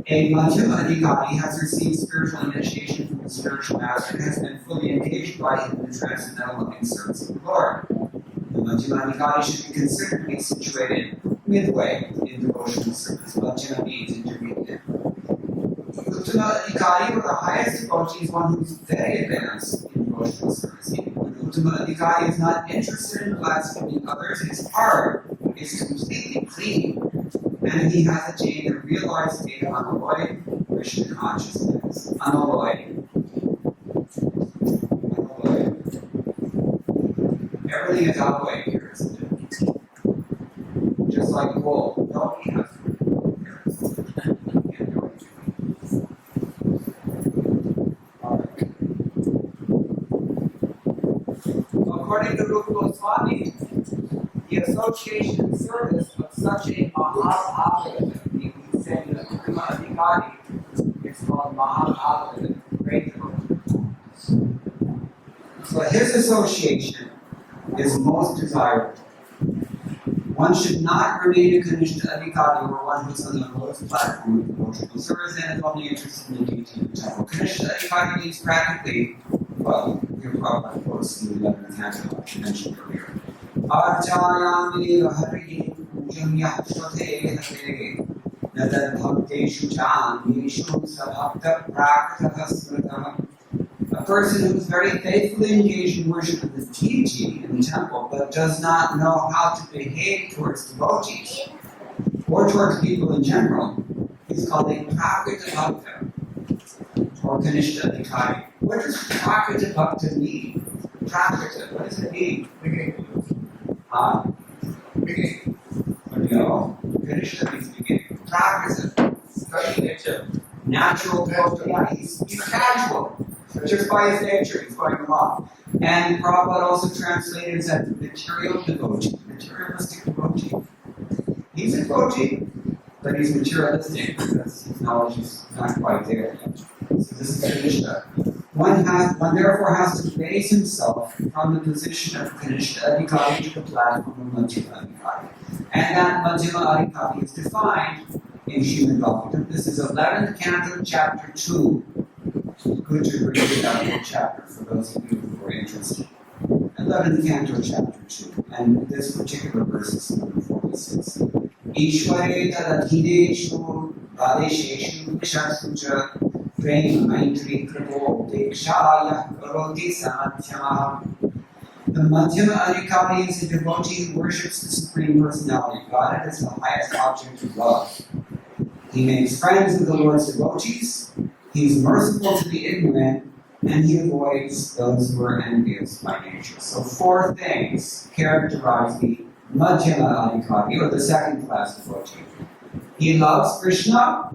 A Madhyama adhikari has received spiritual initiation from the spiritual master and has been fully engaged by him in the transcendental loving service of the Lord. The Madhyama adhikari should be considered to be situated midway in devotional service. Madhyama means intermediate. The Uttama adhikari, or the highest devotee, is one who is very advanced in devotional service. When the Uttama adhikari is not interested in blaspheming others, his heart is completely clean, and he has attained a realized state of unalloyed Krishna consciousness. Unalloyed. Everything is alloyed here, isn't it? Just like gold. Nobody has According to Rupa Goswami, the association and service of such a Mahabharata, we say that Uttama adhikari, is called Mahabharata, great devotee. So his association is most desirable. One should not remain a Kanishta adhikari or one who is on the lowest platform of devotional service and is only interested in the duty of the temple. Kanishta adhikari means practically, well, your Prabhupada quotes in the 11th canto, like you mentioned earlier. Arjayami hari pujam yahshate hare nadad bhakteshu chanishu sabhakta prakatha smritaha. A person who is very faithfully engaged in worship of the deity in the temple, but does not know how to behave towards devotees or towards people in general, is called a prakata bhakta or Kanishta adhikari. What does prakata bhakta mean? Prakata, what does it mean? Beginning. Beginning. No, Kanishta means beginning. Prakata, study nature. Natural devotee, yeah, he's casual. Just by his nature, he's going along. And Prabhupada also translated as a material devotee, materialistic devotee. He's a devotee, but he's materialistic because his knowledge is not quite there yet. So this is Kanishta. One therefore has to raise himself from the position of Kanishta adhikari to the platform of Madhyama adhikari. And that Madhyama adhikari is defined in Srimad Bhagavatam. This is 11th canto, chapter 2. Good to read that chapter for those of you who are interested. 11th canto, chapter 2. And this particular verse is number 46. Ishware tadadhideshu vadesheshu vishasuja prem maitri kripo dekshaya karoti samadhyama. The Madhyama adhikari is a devotee who worships the Supreme Personality of God. It is the highest object of love. He makes friends with the Lord's devotees. He is merciful to the ignorant, and he avoids those who are envious by nature. So 4 things characterize the Madhyama adhikari, or the second class devotee. He loves Krishna,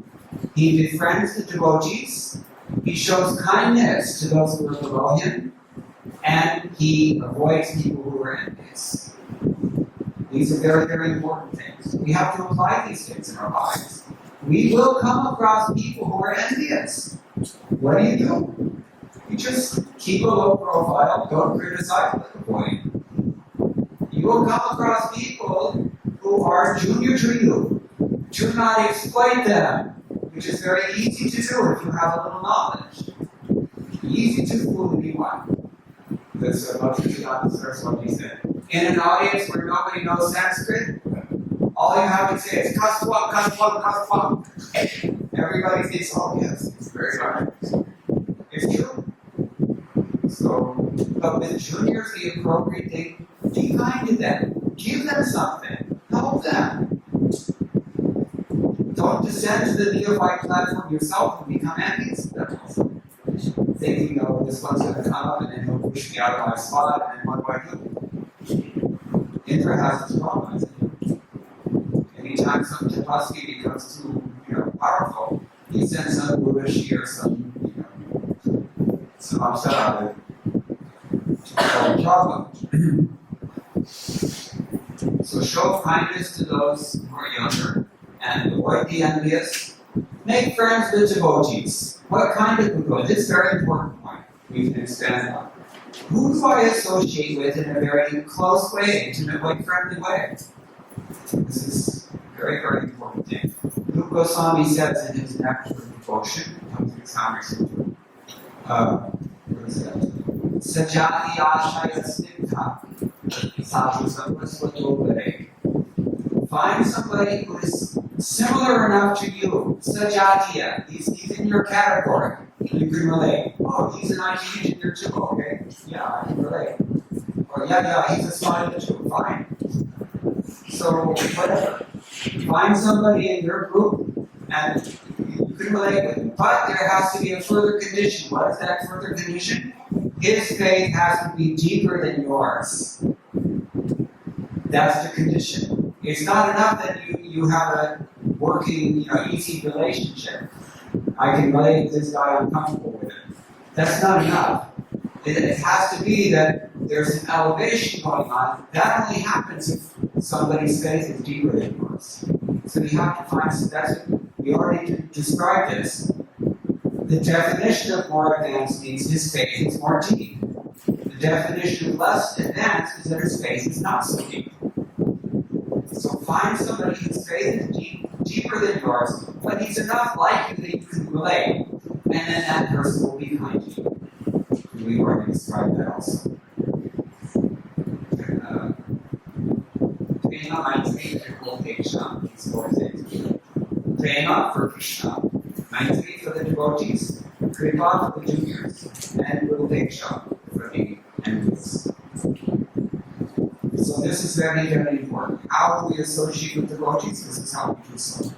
he befriends the devotees, he shows kindness to those who are below him, and he avoids people who are envious. These are very, very important things. We have to apply these things in our lives. We will come across people who are envious. What do? You just keep a low profile, don't criticize, but avoid. You will come across people who are junior to you. Do not exploit them, which is very easy to do if you have a little knowledge. Easy to fool anyone. Because Bhakti Siddhanta Saraswati said, in an audience where nobody knows Sanskrit, all you have to say is kaswa, kaswa, kaswa. Everybody thinks, oh yes, it's very hard. It's true. So, but with juniors, the appropriate thing, be kind to them. Give them something. Help them. Don't descend to the neophyte platform yourself and become envious of them. Thinking, oh, this one's going to come up and then he'll push me out of my spot, and then what do I do? Indra has this problem. Anytime some tapasvi becomes too, powerful, he sends some Urushi or some, some apsara to solve the problem. So show kindness to those who are younger and avoid the envious. Make friends with devotees. What kind of devotees? This is a very important point we can expand on. Who do I associate with in a very close way, intimate way, friendly way? This is a very, very important thing. Rupa Goswami says in his Nectar of Devotion, what is that? Sajati Ashaya Snigdha Sadhu Sarvasvato Vare. Find somebody who is similar enough to you. Sajatiya, he's in your category. You can relate. Oh, he's an IT engineer too, okay? Yeah, I can relate. Or yeah, he's a smiley too, fine. So, whatever. Find somebody in your group and you can relate with him. But there has to be a further condition. What is that further condition? His faith has to be deeper than yours. That's the condition. It's not enough that you have a working, easy relationship. I can relate with this guy, I'm comfortable with it. That's not enough. It has to be that there's an elevation going on. That only happens if somebody's faith is deeper than yours. So you have to find, we already described this. The definition of more advanced means his faith is more deep. The definition of less advanced is that his faith is not so deep. So find somebody whose faith is deeper than yours, but he's enough like you that you can relate, and then that person will be kind to you. We already described that also. Prema Maitri and Kulteksha, these four things. Prema for Krishna, Maitri for the devotees, Kripa for the juniors, and Kulteksha for the envious. So this is very, very important. How do we associate with devotees? This is how we do so.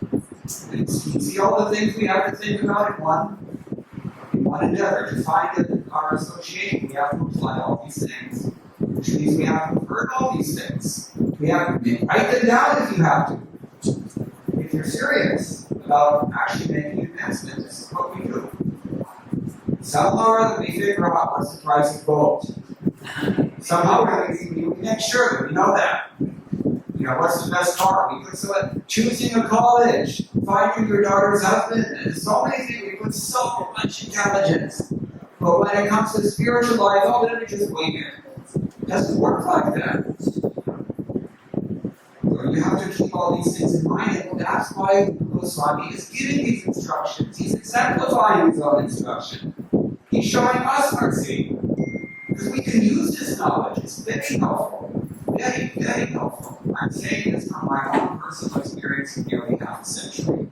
You see all the things we have to think about in one endeavor. To find our association, we have to apply all these things. Which means we have to learn all these things. We have to write them down if you have to. If you're serious about actually making advancement, this is what we do. Somehow or other we figure out what's the price of gold. Somehow we make sure that we know that. What's the best car? We put choosing a college, finding your daughter's husband, and so many things. We put so much intelligence. But when it comes to spiritual life, then we just wing it. It doesn't work like that. So you have to keep all these things in mind, and that's why Goswami is giving these instructions. He's exemplifying his own instruction. He's showing us mercy. Because we can use this knowledge. It's very helpful. Very, very helpful. I'm saying this from my own personal experience in nearly half a century.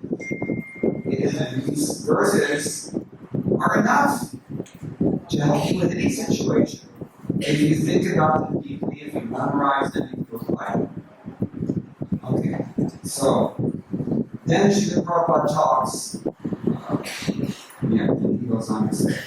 These verses are enough to help you with any situation. If you think about them deeply, if you memorize them, you can apply them. Okay, so then Srila Prabhupada talks. He goes on to say.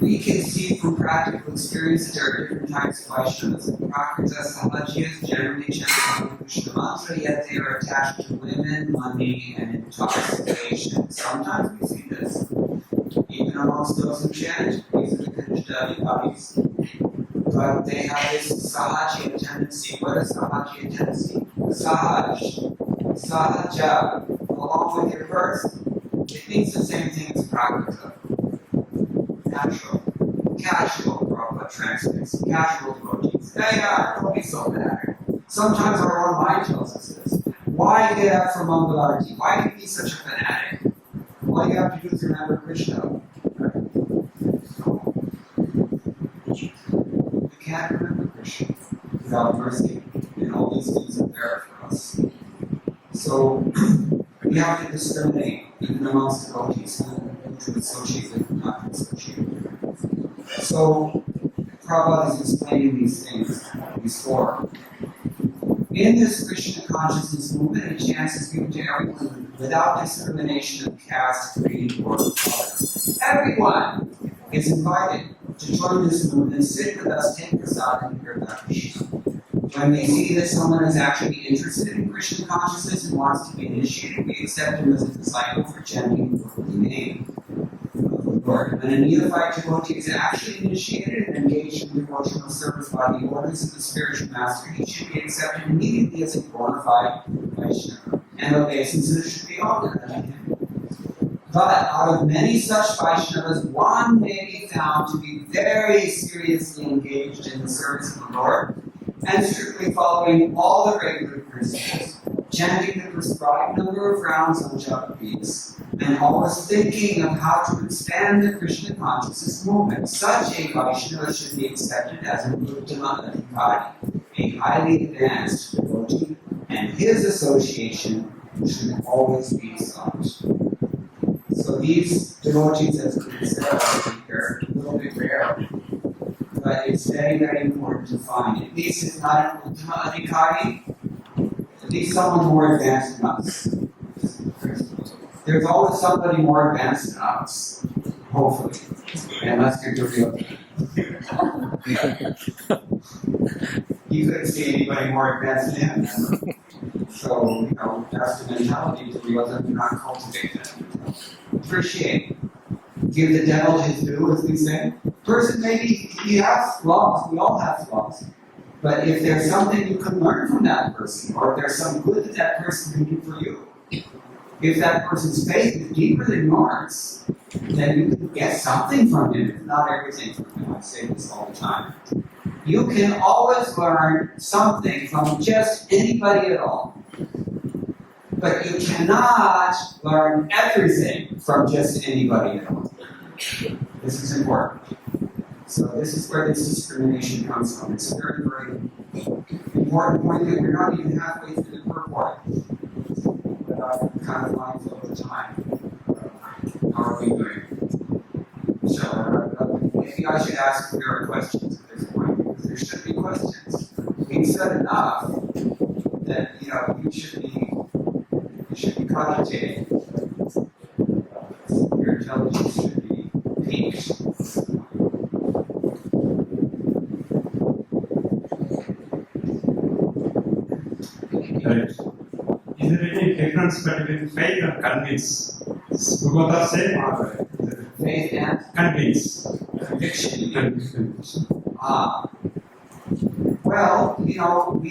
we can see from practical experience that there are different types of Vaishnavas. Prakrita Sahajiyas generally chant the Krishna mantra, yet they are attached to women, money, and intoxication. Sometimes we see this. Even amongst those who chant, these are the Kanishta. But they have this Sahajiya tendency. What is Sahajiya tendency? Sahaj, Sahaja, along with your verse, it means the same thing as Prakrita. Natural, casual, Prabhupada translates. Casual devotees. They are, don't be so bad. Sometimes our own mind tells us this. Why get up for Mangalarti? Why do you be such a fanatic? All you have to do is remember Krishna. Right? You can't remember Krishna without mercy. And all these things are there for us. So we have to discriminate even amongst devotees who to associate with and not to associate with. So Prabhupada is explaining these things, these four. In this Krishna consciousness movement, a chance is given to everyone without discrimination of caste, creed, or color. Everyone is invited to join this movement, sit with us, take prasad, and hear Krishna. When we see that someone is actually interested in Krishna consciousness and wants to be initiated, we accept him as a disciple for chanting the holy name of the Lord. When a neophyte devotee is actually initiated and engaged in devotional service by the orders of the spiritual master, he should be accepted immediately as a bona fide Vaishnava, and obeisance should be offered unto him. But out of many such Vaishnavas, one may be found to be very seriously engaged in the service of the Lord, and strictly following all the regular principles, chanting the prescribed number of rounds on japa beats, and always thinking of how to expand the Krishna consciousness movement. Such a Vaishnava should be accepted as an Uttama Adhikari, a highly advanced devotee, and his association should always be sought. So these devotees, as we said here, are a little bit rare. But it's very, very important to find. At least it's not an Uttama Adhikari, at least someone more advanced than us. There's always somebody more advanced than us, hopefully. Unless you're the real. You couldn't see anybody more advanced than him. So, that's the mentality to realize that we're not cultivating it. Appreciate. Give the devil his due, as we say. Person, maybe he has flaws, we all have flaws. But if there's something you can learn from that person, or if there's some good that person can do for you, if that person's faith is deeper than yours, then you can get something from him, if not everything from him. I say this all the time. You can always learn something from just anybody at all. But you cannot learn everything from just anybody at all. This is important. So this is where this discrimination comes from. It's a very, very important point that we're not even halfway through the purport. But I'm kind of mindful of the time. How are we doing? So maybe I should ask if there are questions at this point, because there should be questions. We've said enough that you should be cogitating. Your intelligence should be peaked. Right. Is there any difference between faith and convince? Both are same or Faith and convince? conviction. Well, we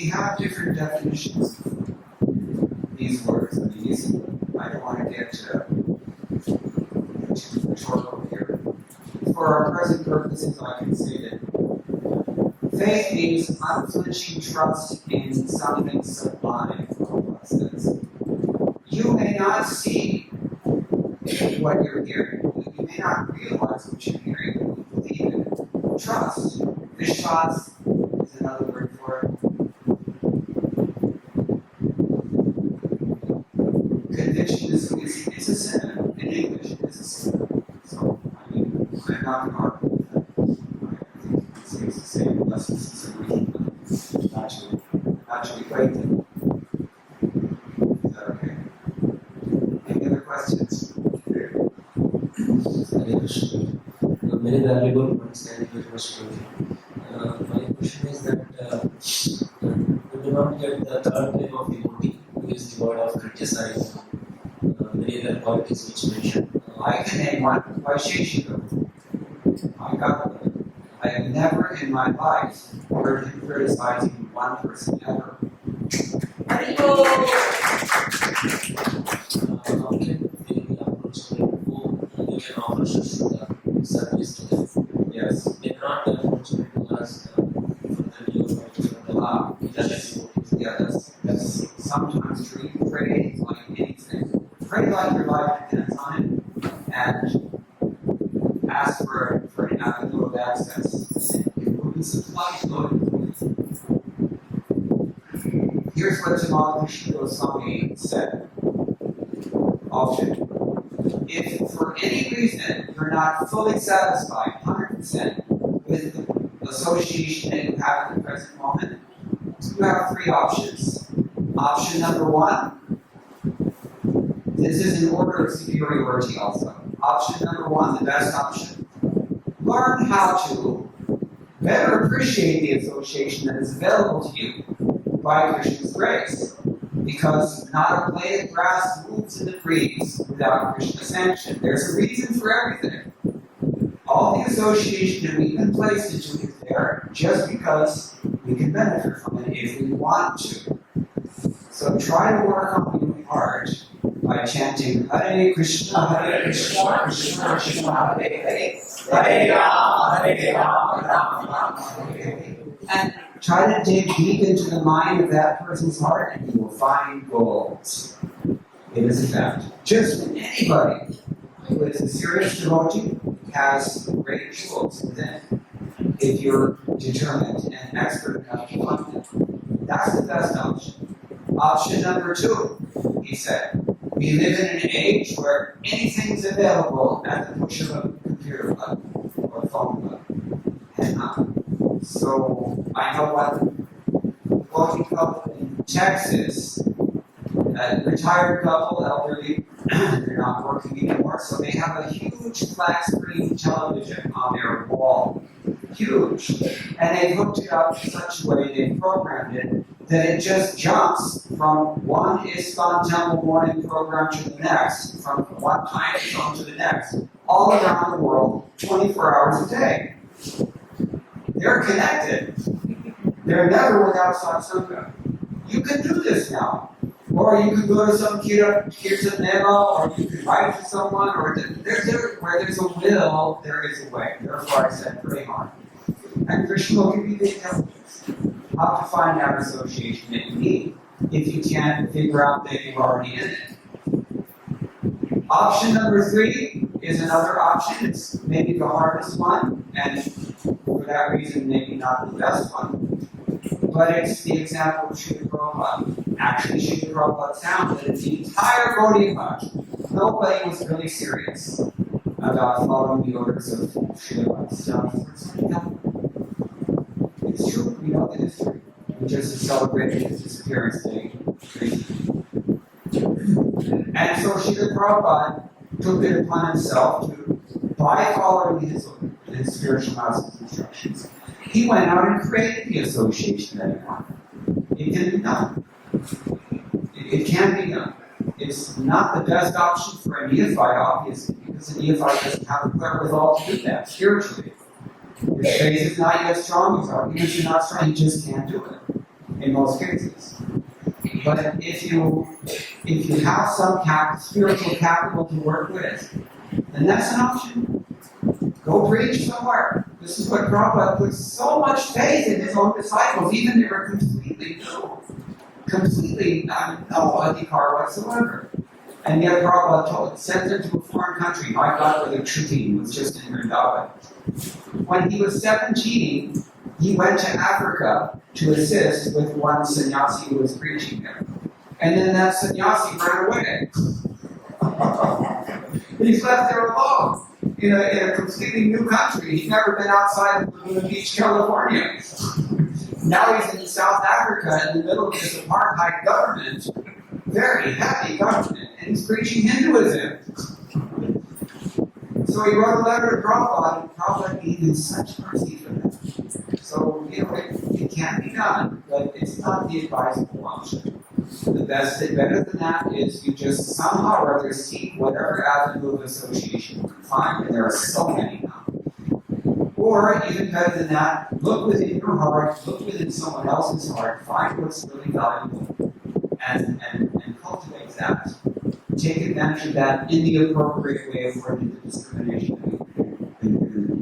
have different definitions of these words. I don't want to get too rhetorical here. For our present purposes, I can say that faith means unflinching trust in something sublime. You may not see what you're hearing. You may not realize what you're hearing, but you believe in it. Trust. Vishwas is another word for it. Conviction is a synonym. In English, it's a synonym. So, I'm not going to argue with that. I think it's the same, unless it's the same. Not to equate them. Is that okay? Any other questions? Hare Krishna. Good Very valuable points. Thank you very much, Prabhu. My question is that we do not get the third type of devotee, who is devoid of criticizing many other qualities which mentioned. I can name one. Why Shishika? My God, I have never in my life heard him criticizing one person ever. How can they approach people who they can offer Shashuddha service to them? Yes. They cannot approach people as for the new for the That's sometimes true. Pray like anything. Pray like your life depends on it, and ask for an avenue of access. It will be supplied to it. Here's what Tamal Krishna Goswami said. Often, if for any reason you're not fully satisfied, 100%, with the association that you have at the present moment, you have three options. Option number one, this is an order of superiority also. Option number one, the best option. Learn how to better appreciate the association that is available to you by Krishna's grace. Because not a blade of grass moves in the breeze without Krishna's sanction. There's a reason for everything. All the association that we've been placed into is there just because we can benefit from it if we want to. So try to work on your heart by chanting Hare Krishna, Krishna Krishna, Hare Hare, Hare Rama, Rama, Hare. And try to dig deep into the mind of that person's heart and you will find gold. It is a fact. Just anybody who is a serious devotee has great jewels within. If you're determined and expert enough to find them. That's the best option. Option number two, he said, we live in an age where anything's available at the push of a computer button or phone button. So I know one wealthy couple in Texas, a retired couple, elderly, they're not working anymore, so they have a huge flat screen television on their wall. Huge. And they've hooked it up in such a way, they've programmed it, that it just jumps from one ISKCON Temple morning program to the next, from one time zone to the next, all around the world, 24 hours a day. They're connected. They're never without satsanga. You can do this now. Or you can go to some kirtaneva, or you can write to someone, or where there's a will, there is a way. Therefore I said, pray hard. And Krishna will give you the intelligence how to find that association that you need if you can't figure out that you're already in it. Option number three is another option. It's maybe the hardest one, and for that reason, maybe not the best one. But it's the example of Srila Prabhupada. Actually, Srila Prabhupada found that in the entire Gaudiya Math, nobody was really serious about following the orders of Srila Prabhupada. It's true, we know the history. We just celebrated his disappearance day. And so Srila Prabhupada took it upon himself to, by following his spiritual master's instructions, he went out and created the association that he wanted. It can be done. It can be done. It's not the best option for a neophyte, obviously, because a neophyte doesn't have the wherewithal to do that spiritually. His faith is not yet strong, his arguments are not strong, he just can't do it in most cases. But if you have some spiritual capital to work with, then that's an option. Go preach somewhere. This is what Prabhupada put so much faith in his own disciples, even they were completely new. Completely no adhikar whatsoever. And yet Prabhupada sent them to a foreign country. My godbrother Truti was just in Vrindavan. When he was 17, he went to Africa to assist with one sannyasi who was preaching there. And then that sannyasi ran away. He's left there alone in a completely new country. He's never been outside of Laguna Beach, California. Now he's in South Africa in the middle of this apartheid government, very happy government, and he's preaching Hinduism. So he wrote a letter to Prabhupada, and Prabhupada gave him such mercy for that. So, it can be done, but it's not the advisable option. The best thing, better than that, is you just somehow or other seek whatever avenue of association you can find, and there are so many now. Or, even better than that, look within your heart, look within someone else's heart, find what's really valuable, and cultivate that. Take advantage of that in the appropriate way according to the discrimination in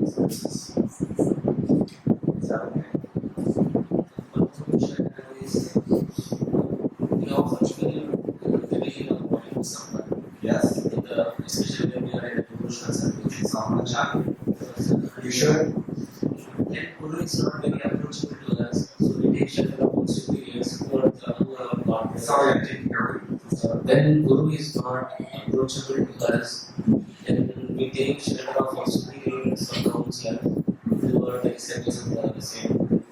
these cases. Is that okay? One solution is we often feel the beginning of wanting someone. Yes. Especially when we are in a devotional service. You should. Then Guru is not very approachable to us, so we take shelter of our superiors who are our God. Sorry, I didn't hear you. When Guru is not approachable to us, then we take shelter of our superiors or counselor who are like separation of the same.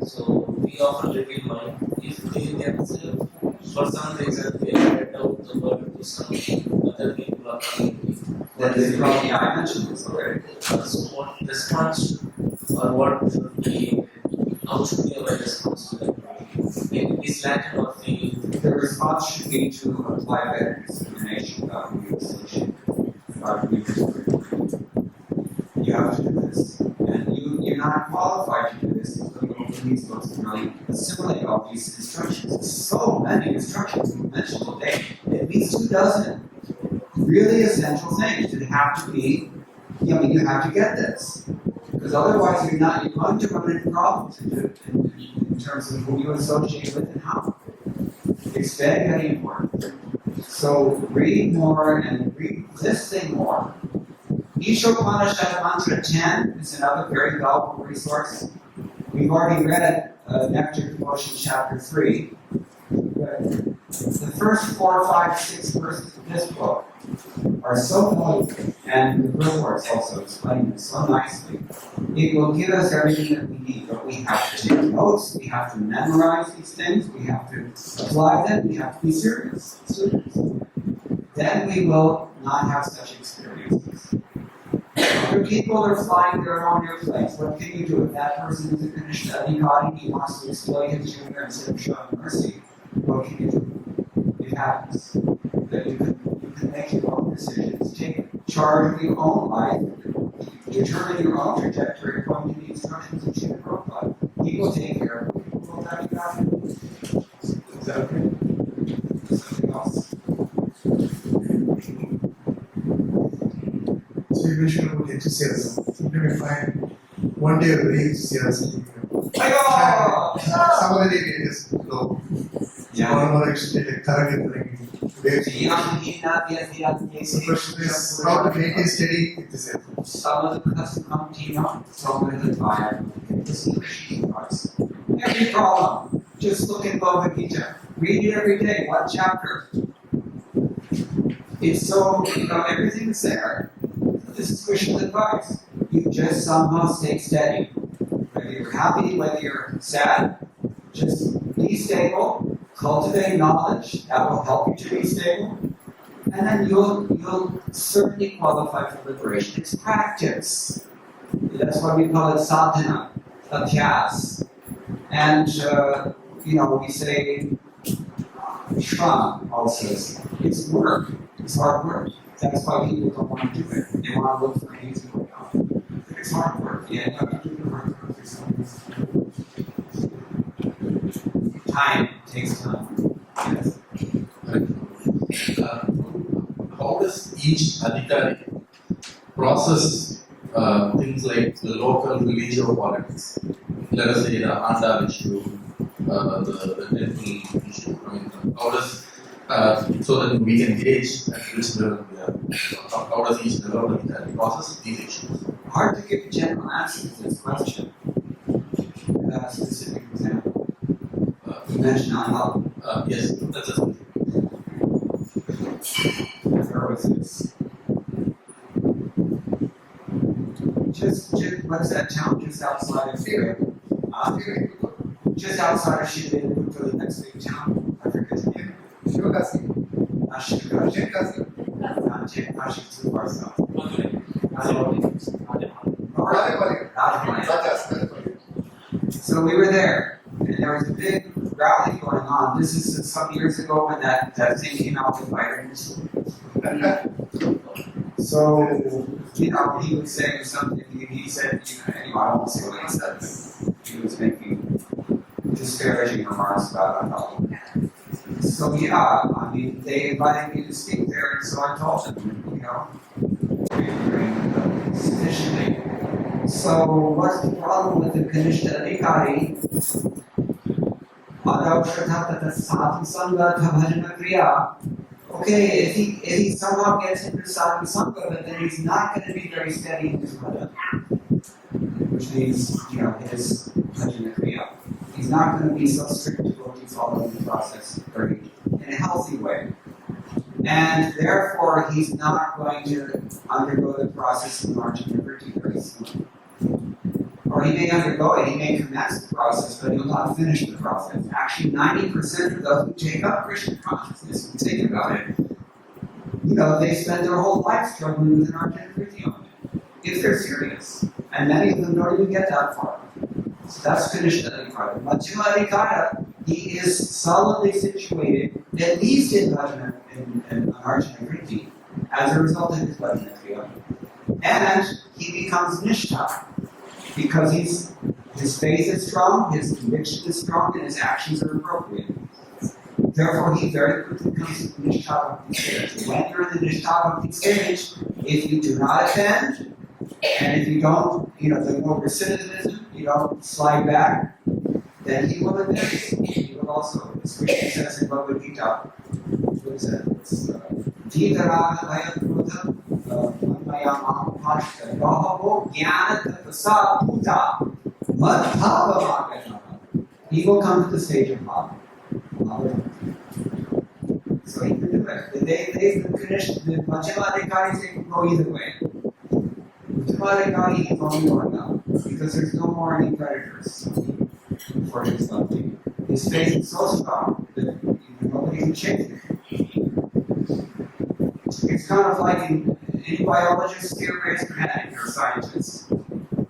So we often reveal mind. If they themselves, for some reason, they let out the word to some other people are coming. Then they probably, I mentioned this already. So what response or what should be, how should be our response to that? Is Latin or the The response should be to apply better discrimination about who you associate with. You have to do this. And you're not qualified to do this until you open these books and really assimilate all these instructions. There's so many instructions we mentioned today, at least 24 really essential things that have to be, you have to get this. Because otherwise you're going to run into problems in terms of who you associate with and how. It's very, very important. So read more and read this thing more. Ishopanishad Mantra 10 is another very valuable resource. We've already read Nectar Devotion Chapter 3. But the first 4, 5, 6 verses of this book are so valuable, and the reports also explain it so nicely. It will give us everything that we need, but we have to take notes, we have to memorize these things, we have to apply them, we have to be serious. Then we will not have such experiences. Other people are flying their own airplanes. What can you do if that person is a Krishna Adhikari, he wants to exploit his humor instead of showing mercy? What can you do? It happens. That you can make your own decisions, take charge of your own life, determine your own trajectory according to the instructions of Srila Prabhupada. He will take care of it. He will have you out. Is that okay? Something else? So you mentioned about enthusiasm. Sometimes we find one day very enthusiastic. Some other day it is low. Or actually like thoroughly. The question is how to maintain steady enthusiasm. Every problem, just look at Bhagavad Gita. Read it every day. One chapter. It's so, everything's there. This is Krishna's advice. You just somehow stay steady. Whether you're happy, whether you're sad, just be stable, cultivate knowledge, that will help you to be stable, and then you'll certainly qualify for liberation. It's practice. That's why we call it sadhana, abhyas. And, we say shram also. It's work. It's hard work. That's why people don't want to do it. They want to look for an easy way out. It's hard work. Yeah, you have to do the hard work yourself. Time takes time. Yes. How does each adhikari process things like the local religious politics? Let us say the Andal issue, the temple issue. How does so that we can gauge at which level we are? How does each level adhikari process these issues? Hard to give a general answer to this question without a specific example. You mentioned Andal. Yes, that's it. Where was this? Just what is that town just outside of here? Just outside of Shivapur to the next big town. I forget the name. Shivakasi. Not Shivakasi. Not Shivakasi, too far south. So we were there, and there was a big rally going on. This is some years ago when that thing came out with vitamins. So, he was saying something, he said, anyway, I won't say what he said, but he was making disparaging remarks about alcohol. So they invited me to speak there, and so I told them, sufficiently. So what's the problem with the Kanishta Adhikari? Sadhu Sangha Bhajana Kriya. Okay, if he somehow gets into sadhu sangha, but then he's not going to be very steady in his bhajan, which means, his bhajana kriya. He's not going to be so strict about following the process in a healthy way. And therefore, he's not going to undergo the process of margin liberty very soon. Or he may undergo it, he may commence the process, but he'll not finish the process. Actually, 90% of those who take up Krishna consciousness, and think about it, they spend their whole life struggling with an arjuna vritti on it, if they're serious. And many of them don't even get that far. So that's Kanishta Adhikara. Majjhima Adhikara, he is solidly situated, at least in bhajana, in arjuna vritti, as a result of his bhajana kriya. And he becomes nishtha. Because his faith is strong, his conviction is strong, and his actions are appropriate. Therefore, he very quickly comes to the Nishtha Bhakti stage. When you're in the Nishtha Bhakti stage, if you do not attend, and if you don't, there's no recidivism, you don't slide back, then he will advance. He will also, as Krishna says in Bhagavad Gita, what is it? It's Vidaraha Vayakruta. He will come to the stage of Bhava. So he can do it. The Majjhima Adhikaris, they can go either way. Majjhima Adhikari is only going up because there's no more any predators for his bhakti. His faith is so strong that nobody can shake it. It's kind of like any biologists here, raise your hand, you're a scientist.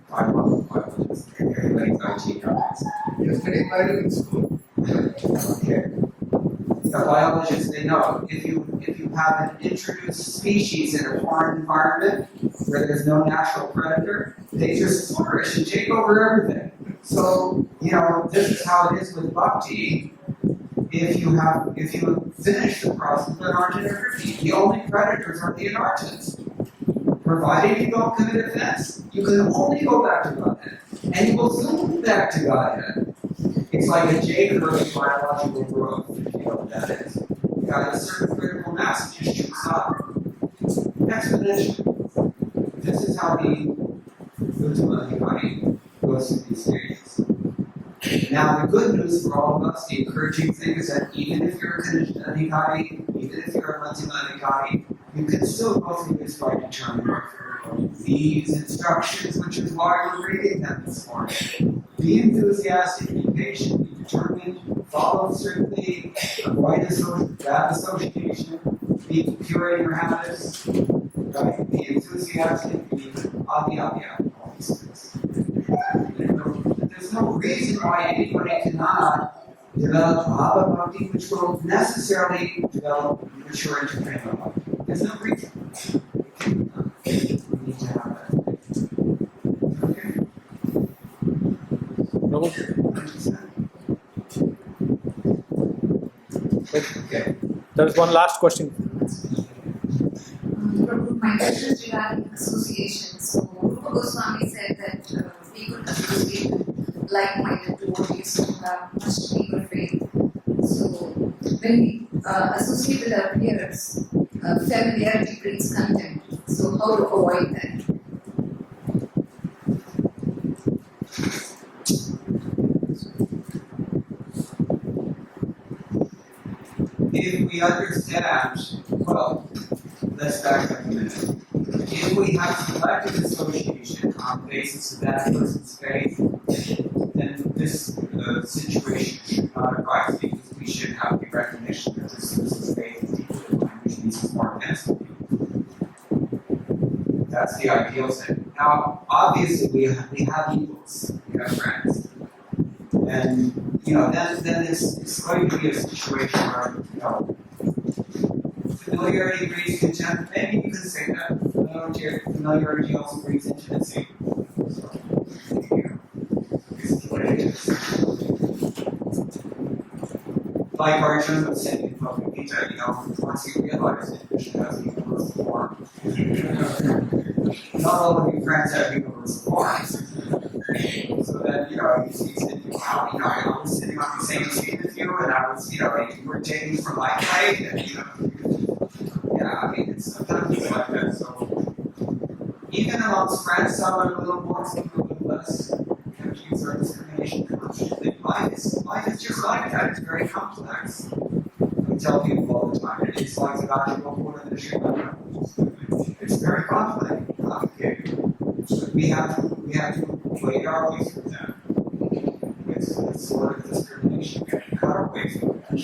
Biologists. Everybody's IT guys. You're studying biology in school. Okay. The biologists, they know if you have an introduced species in a foreign environment where there's no natural predator, they just flourish and take over everything. So, this is how it is with bhakti. If you finish the process with arjuna vritti, the only predators are the anarthas. Provided you don't commit offense, you can only go back to Godhead. And you will soon be back to Godhead. It's like a J-curve in biological growth, if you know what that is. You got a certain critical mass, it just shoots up. Exponentially. This is how the Mukunda Datta Prabhu goes through these stages. Now, the good news for all of us, the encouraging thing is that even if you're a Kanishta Adhikari, even if you're a Majjhima Adhikari, you can still go through this by determining these instructions, which is why we're reading them this morning. Be enthusiastic, be patient, be determined, follow strictly, avoid bad association, be pure in your habits, right? Be enthusiastic, be all these things. There's no reason why anybody cannot develop bhava bhakti, which will necessarily develop mature into prema bhakti. There's no reason. We need to have that. Okay. There's one last question. Prabhu, my question is regarding association. So, Rupa Goswami said that we could associate with like-minded devotees who have much deeper faith. So, when we associate with our peers, familiarity brings contempt. So, how to avoid that? If we understand, well, let's back up a minute. If we have selective association on the basis of that person's faith, then this situation should not arise because we should have the recognition that this person's faith is deeper than mine, which means it's more advanced than you. that's the ideal thing. Now, obviously, we have equals, we have friends. And, then it's going to be a situation where, familiarity breeds contempt. Maybe you can say that. Familiarity also breeds intimacy. So, this is what it is. Like Arjuna was saying in Bhagavad Gita, once you realize that Krishna has universal form, not all of your friends have universal forms. So that, he's thinking, wow, I was sitting on the same seat with you, and I was, you were taking from my plate, and, it's sometimes it's like that. So, even amongst friends, some are a little more, some are a little less. Use our discrimination consciously. Life is just like that. It's very complex. I tell people all the time, it's like the logical order of the Srimad. It's very complicated. But we have to wade our way through that. It's sort of discrimination. We have to cut our way through that.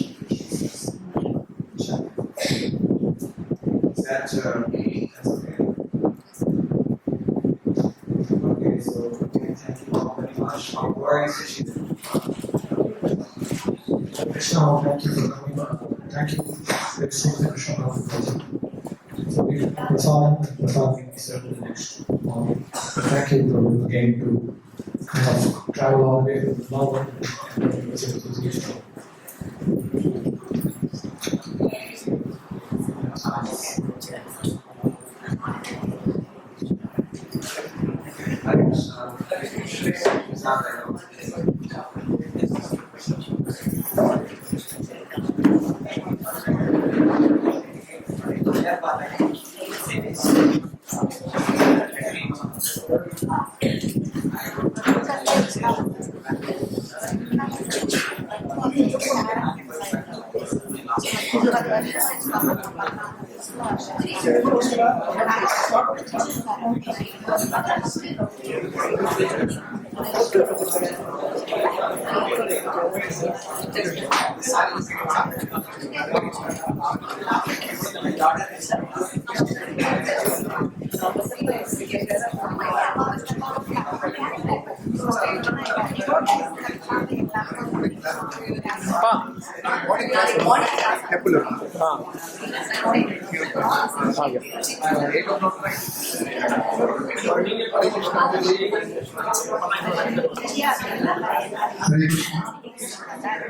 That's okay. Okay, so thank you all very much. Our glorious issues. Krishna, thank you for coming. Thank you. Let's take the Krishna Prabhu. So we Prasad serve the next morning. Thank you, Prabhu, again to travel all the way from Melbourne and visit the association.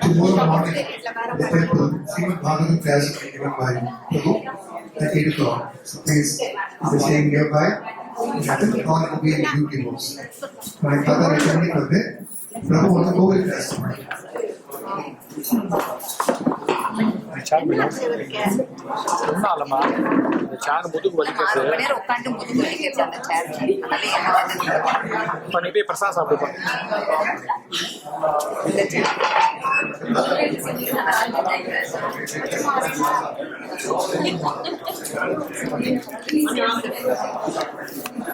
Tomorrow morning, the temple, Srimad Bhagavatam class will be given by Prabhu at 8 o'clock. So please, if you're staying nearby, you have to call it to be in duty house. My father attending for there, Prabhu want to go with us tomorrow. Prasad சாப்பிடுப்பா